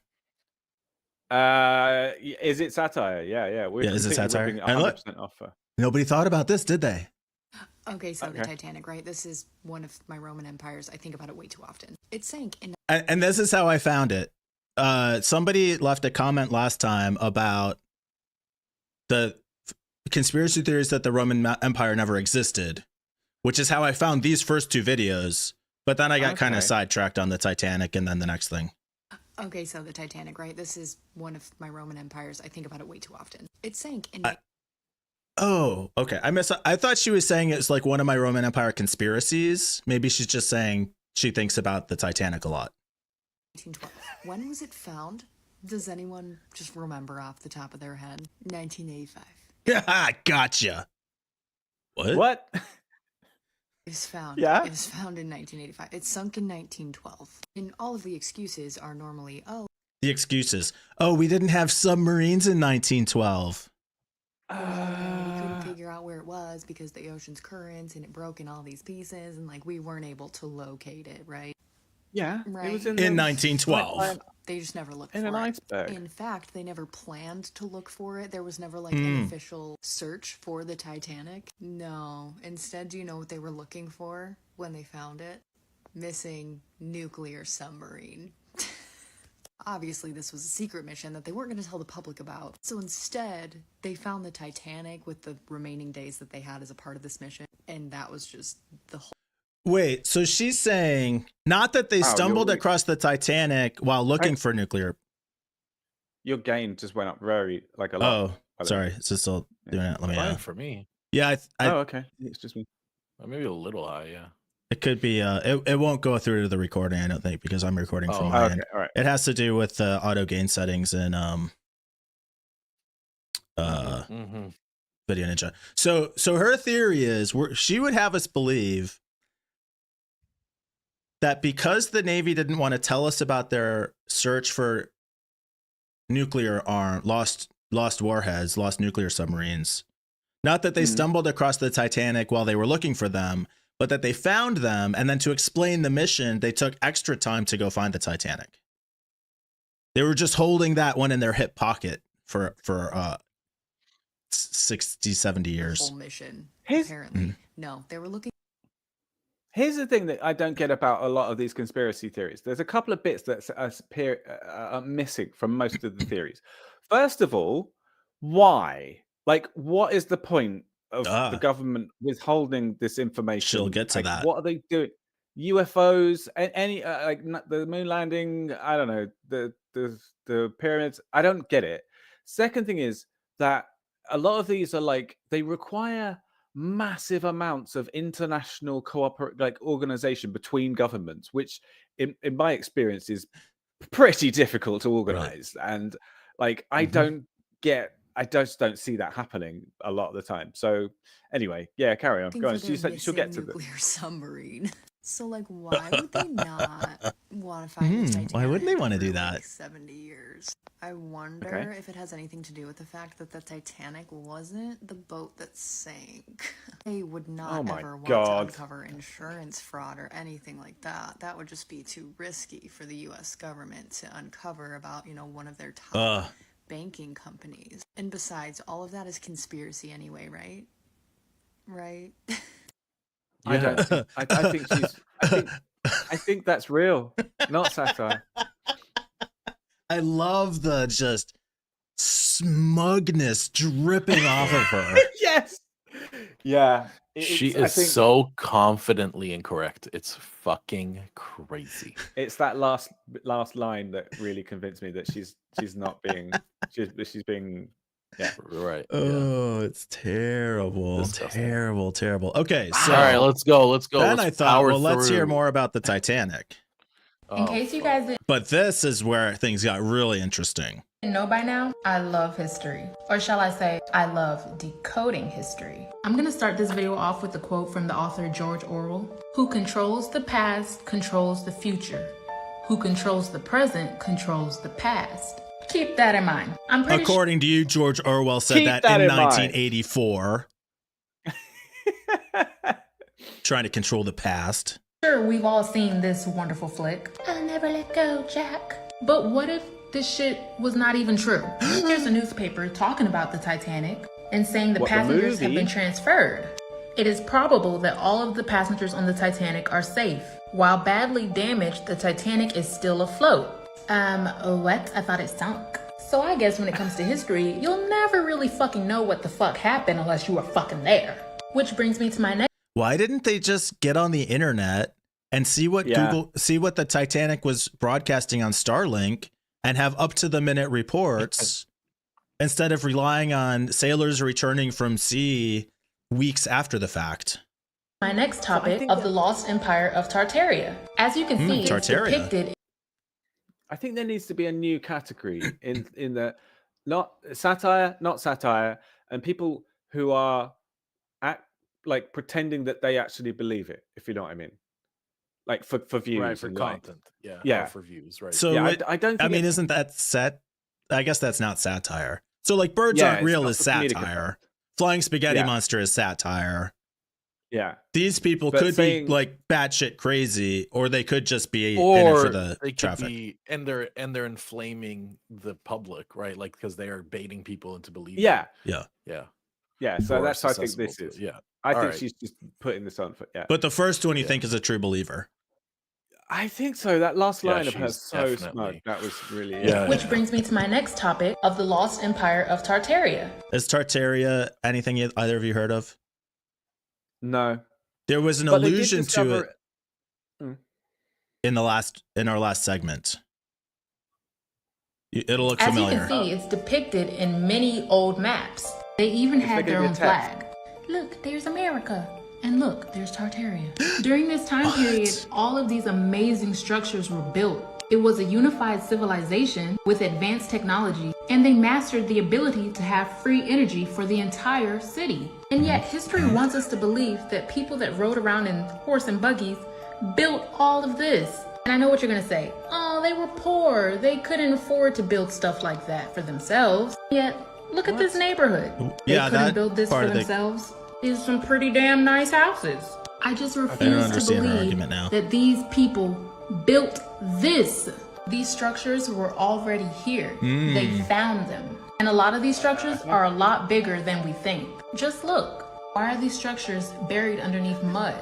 Is it satire? Yeah. We're Yeah, is it completely satire? ripping And look- 100% off her. Nobody thought about this, did they? Okay, so the Okay. Titanic, right? This is one of my Roman empires. I think about it way too often. It sank in And this is how I found it. Somebody left a comment last time about the conspiracy theories that the Roman Empire never existed, which is how I found these first two videos. But then I got kind of Okay. sidetracked on the Titanic and then the next thing. Okay, so the Titanic, right? This is one of my Roman empires. I think about it way too often. It sank in Oh, okay. I thought she was saying it's like one of my Roman Empire conspiracies. Maybe she's just saying she thinks about the Titanic a lot. 1912. When was it found? Does anyone just remember off the top of their head? 1985. Yeah, gotcha. What? It was found. Yeah? It was found in 1985. It sunk in 1912. And all of the excuses are normally, oh, The excuses. Oh, we didn't have submarines in 1912. we couldn't figure out where it was because the ocean's currents and it broke in all these pieces and like we weren't able to locate it, right? Yeah. Right. It was in 1912. They just never looked In for an it. iceberg. In fact, they never planned to look for it. There was never like an official search for the Titanic. No. Instead, do you know what they were looking for when they found it? Missing nuclear submarine. Obviously, this was a secret mission that they weren't going to tell the public about. So instead, they found the Titanic with the remaining days that they had as a part of this mission. And that was just the whole. Wait, so she's saying not that they stumbled across the Titanic while looking for nuclear. Your gain just went up very, like a lot. Oh, sorry. Is it still doing it? Let me Fine for me. Yeah, Oh, okay. It's just me. Maybe a little high, yeah. it could be it won't go through to the recording, I don't think, because I'm recording from Oh, my okay, end. all right. It has to do with the auto gain settings in Video Ninja. So her theory is she would have us believe that because the Navy didn't want to tell us about their search for nuclear lost warheads, lost nuclear submarines, not that they stumbled across the Titanic while they were looking for them, but that they found them, and then to explain the mission, they took extra time to go find the Titanic. They were just holding that one in their hip pocket for 60, 70 years. Whole mission. Apparently. No, they were looking. Here's the thing that I don't get about a lot of these conspiracy theories. There's a couple of bits that are missing from most of the theories. First of all, why? Like, what is the point of the government withholding this information? She'll get to like, that. What are they doing? UFOs, any like the moon landing? I don't know, the pyramids. I don't get it. Second thing is that a lot of these are like they require massive amounts of international organization between governments, which in my experience is pretty difficult to organize. Right. And like I just don't see that happening a lot of the time. So anyway, yeah, carry on. Go on. She'll get to the nuclear submarine. So, like, why would they not want to find the Titanic? Why wouldn't they want to do for, that? Like 70 years. I wonder if it has anything to do with the fact that the Titanic wasn't the boat that sank. They would not ever want to uncover insurance fraud or anything like that. That would just be too risky for the U.S. government to uncover about, you know, one of their top banking companies. And besides, all of that is conspiracy anyway, right? Right? I don't think, I think that's real, not satire. I love the just smugness dripping off of her. Yes. Yeah. She is so confidently incorrect. It's fucking crazy. It's that last line that really convinced me that she's not being she's being right. Oh, it's terrible. Terrible. Okay, so all right, let's go. Then let's I thought, well, power let's hear through. more about the Titanic. In case you guys didn't But this is where things got really interesting. know by now, I love history. Or shall I say, I love decoding history. I'm gonna start this video off with a quote from the author George Orwell. Who controls the past controls the future. Who controls the present controls the past. Keep that in mind. I'm pretty According to you, George Orwell said Keep that that in in mind. 1984. Trying to control the past. sure we've all seen this wonderful flick. I'll never let go, Jack. But what if this shit was not even true? Here's a newspaper talking about the Titanic and saying the What, the passengers have movie? been transferred. It is probable that all of the passengers on the Titanic are safe. While badly damaged, the Titanic is still afloat. What? I thought it sunk. So I guess when it comes to history, you'll never really fucking know what the fuck happened unless you were fucking there. Which brings me to my next. Why didn't they just get on the internet and see what the Titanic was broadcasting on Starlink and have up to the minute reports instead of relying on sailors returning from sea weeks after the fact? My next topic of the lost empire of Tartaria. As you can see, it's Tartaria. depicted. I think there needs to be a new category in the not satire, and people who are like pretending that they actually believe it, if you know what I mean. Like for views, Right, for and like- content. yeah, for views, right. So Yeah, I don't. Think isn't that I guess that's not satire. So like Birds Yeah, Aren't it's Real not is for comedic satire. Flying Spaghetti Yeah. Monster is satire. Yeah, These people But could saying- be like batshit crazy, or they could just be in it Or for the they could traffic. be, and they're inflaming the public, right? Like because they are baiting people into believing. yeah, Yeah. yeah. So Or that's what I think susceptible this to is. it, yeah. I think Alright. she's just putting this on for But the first one you think is a true believer. I think so. That last Yeah, line of her she's so smug. definitely- That was really Which brings me to my next topic of the lost empire of Tartaria. Is Tartaria anything either of you heard of? No. There was an But they did allusion to discover- it Mm. in our last segment. It'll look As familiar. you can see, it's depicted in many old maps. They even Is had there their gonna own be a text? flag. Look, there's America. And look, there's Tartaria. During this time period, all of these amazing structures were built. It was a unified civilization with advanced technology, and they mastered the ability to have free energy for the entire city. And yet, history wants us to believe that people that rode around in horse and buggies built all of this. And I know what you're gonna say. Oh, they were poor. They couldn't afford to build stuff like that for themselves. Yet, look at this neighborhood. They Yeah, couldn't that build this part for of the- themselves. These are some pretty damn nice houses. I just refuse to understand her believe argument now. that these people built this. These structures were already here. They found them. And a lot of these structures are a lot bigger than we think. Just look. Why are these structures buried underneath mud?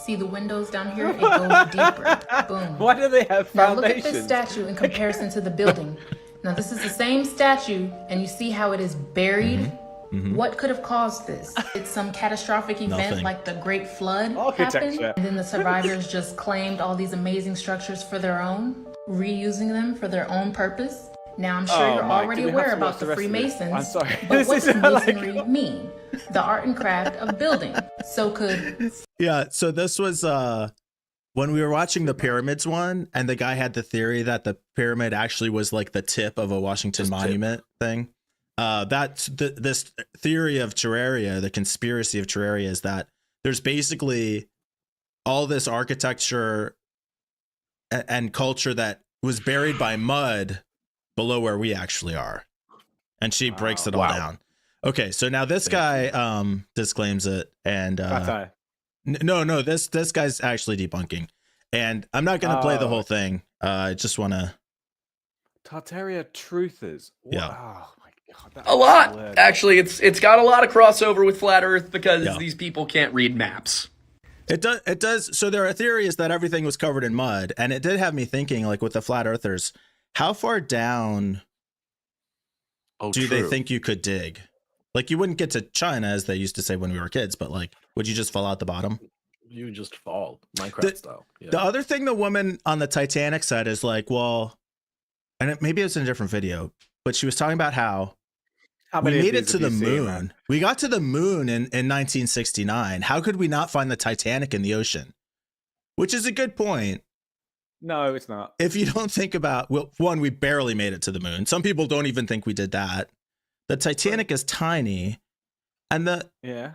See the windows down here? It goes deeper. Boom. Why do they have Now look at foundations? this statue in comparison to the building. Now this is the same statue, and you see how it is buried? What could have caused this? It's some catastrophic event Nothing. like the Great Flood happened, Architecture. and then the survivors just claimed all these amazing structures for their own, reusing them for their own purpose. Now I'm sure Oh, you're Mike, already do we have aware to watch about the the rest of this? Freemasons. I'm sorry. But This what is does like- masonry mean? The art and craft of building. So could Yeah, so this was when we were watching the pyramids one, and the guy had the theory that the pyramid actually was like the tip of a Washington Monument thing. That's this theory of Terraria, the conspiracy of Terraria, is that there's basically all this architecture and culture that was buried by mud below where we actually are. And she breaks it all down. Okay, so now this guy disclaims it, and no, this guy's actually debunking, and I'm not gonna play the whole thing. I just want to. Tartaria truthers. Yeah. Oh my god. A lot. Actually, it's got a lot of crossover with Flat Earth because these people can't read maps. It does. So there are theories that everything was covered in mud, and it did have me thinking, like with the flat earthers, how far down do they think you could dig? Like you wouldn't get to China, as they used to say when we were kids, but like, would you just fall out the bottom? You just fall, Minecraft style. Yeah. The other thing the woman on the Titanic said is like, well, and maybe it was in a different video, but she was talking about how we made it to the moon. We got to the moon in 1969. How could we not find the Titanic in the ocean? Which is a good point. No, it's not. If you don't think about, well, one, we barely made it to the moon. Some people don't even think we did that. The Titanic is tiny, and the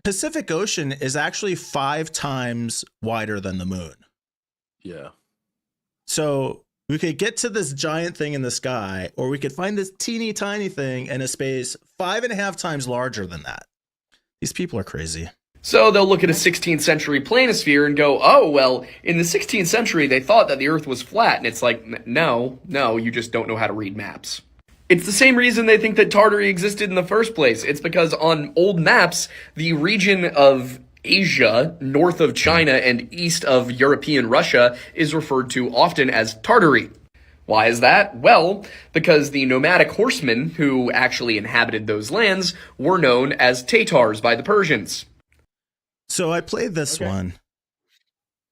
Pacific Ocean is actually 5 times wider than the moon. Yeah. So we could get to this giant thing in the sky, or we could find this teeny tiny thing in a space 5.5 times larger than that. These people are crazy. So they'll look at a 16th century planisphere and go, oh, well, in the 16th century, they thought that the Earth was flat. And it's like, no, you just don't know how to read maps. It's the same reason they think that Tartary existed in the first place. It's because on old maps, the region of Asia, north of China and east of European Russia, is referred to often as Tartary. Why is that? Well, because the nomadic horsemen who actually inhabited those lands were known as Tatars by the Persians. So I played this one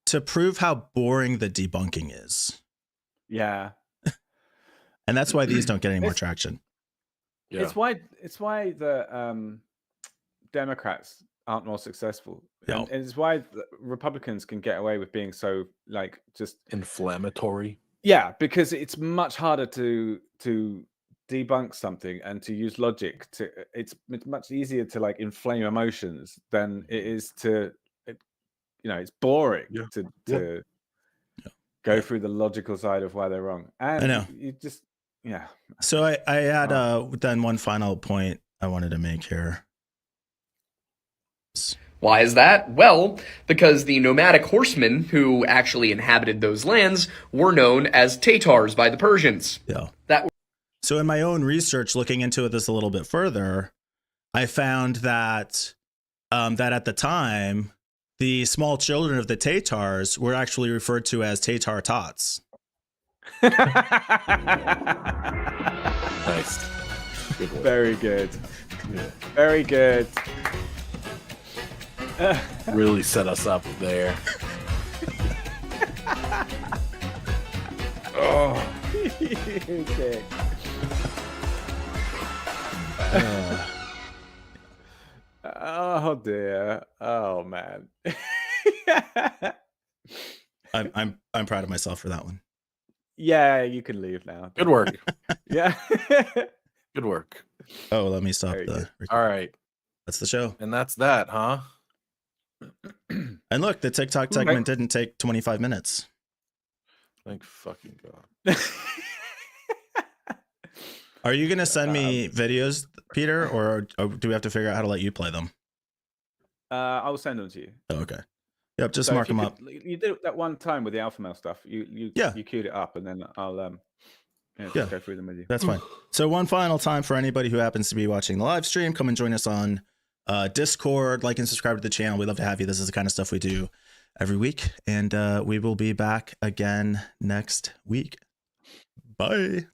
to prove how boring the debunking is. Yeah. And that's why these don't get any more traction. Yeah. It's why the Democrats aren't more successful. Yeah. And it's why the Republicans can get away with being so like just inflammatory. Yeah, because it's much harder to debunk something and to use logic to it's much easier to like inflame emotions than it is to it's boring to go through the logical side of why they're wrong. And I know. You just So I had then one final point I wanted to make here. Why is that? Well, because the nomadic horsemen who actually inhabited those lands were known as Tatars by the Persians. Yeah. So in my own research, looking into this a little bit further, I found that that at the time, the small children of the Tatars were actually referred to as Tatar tots. Nice. Good one. Very good. Yeah. Very good. Really set us up there. Oh. Okay. Oh dear. Oh man. I'm proud of myself for that one. Yeah, you can leave now. Good work. Yeah. Good work. Oh, let me stop All right. That's the show. And that's that, huh? And look, the TikTok segment didn't take 25 minutes. Thank fucking God. Are you going to send me videos, Peter, or do we have to figure out how to let you play them? I will send them to you. Oh, okay. Yep, just mark them up. You did it that one time with the alpha male stuff. You queued it up, and then I'll just go through them with you. That's fine. So one final time for anybody who happens to be watching the live stream, come and join us on Discord, like and subscribe to the channel. We'd love to have you. This is the kind of stuff we do every week, and we will be back again next week. Bye.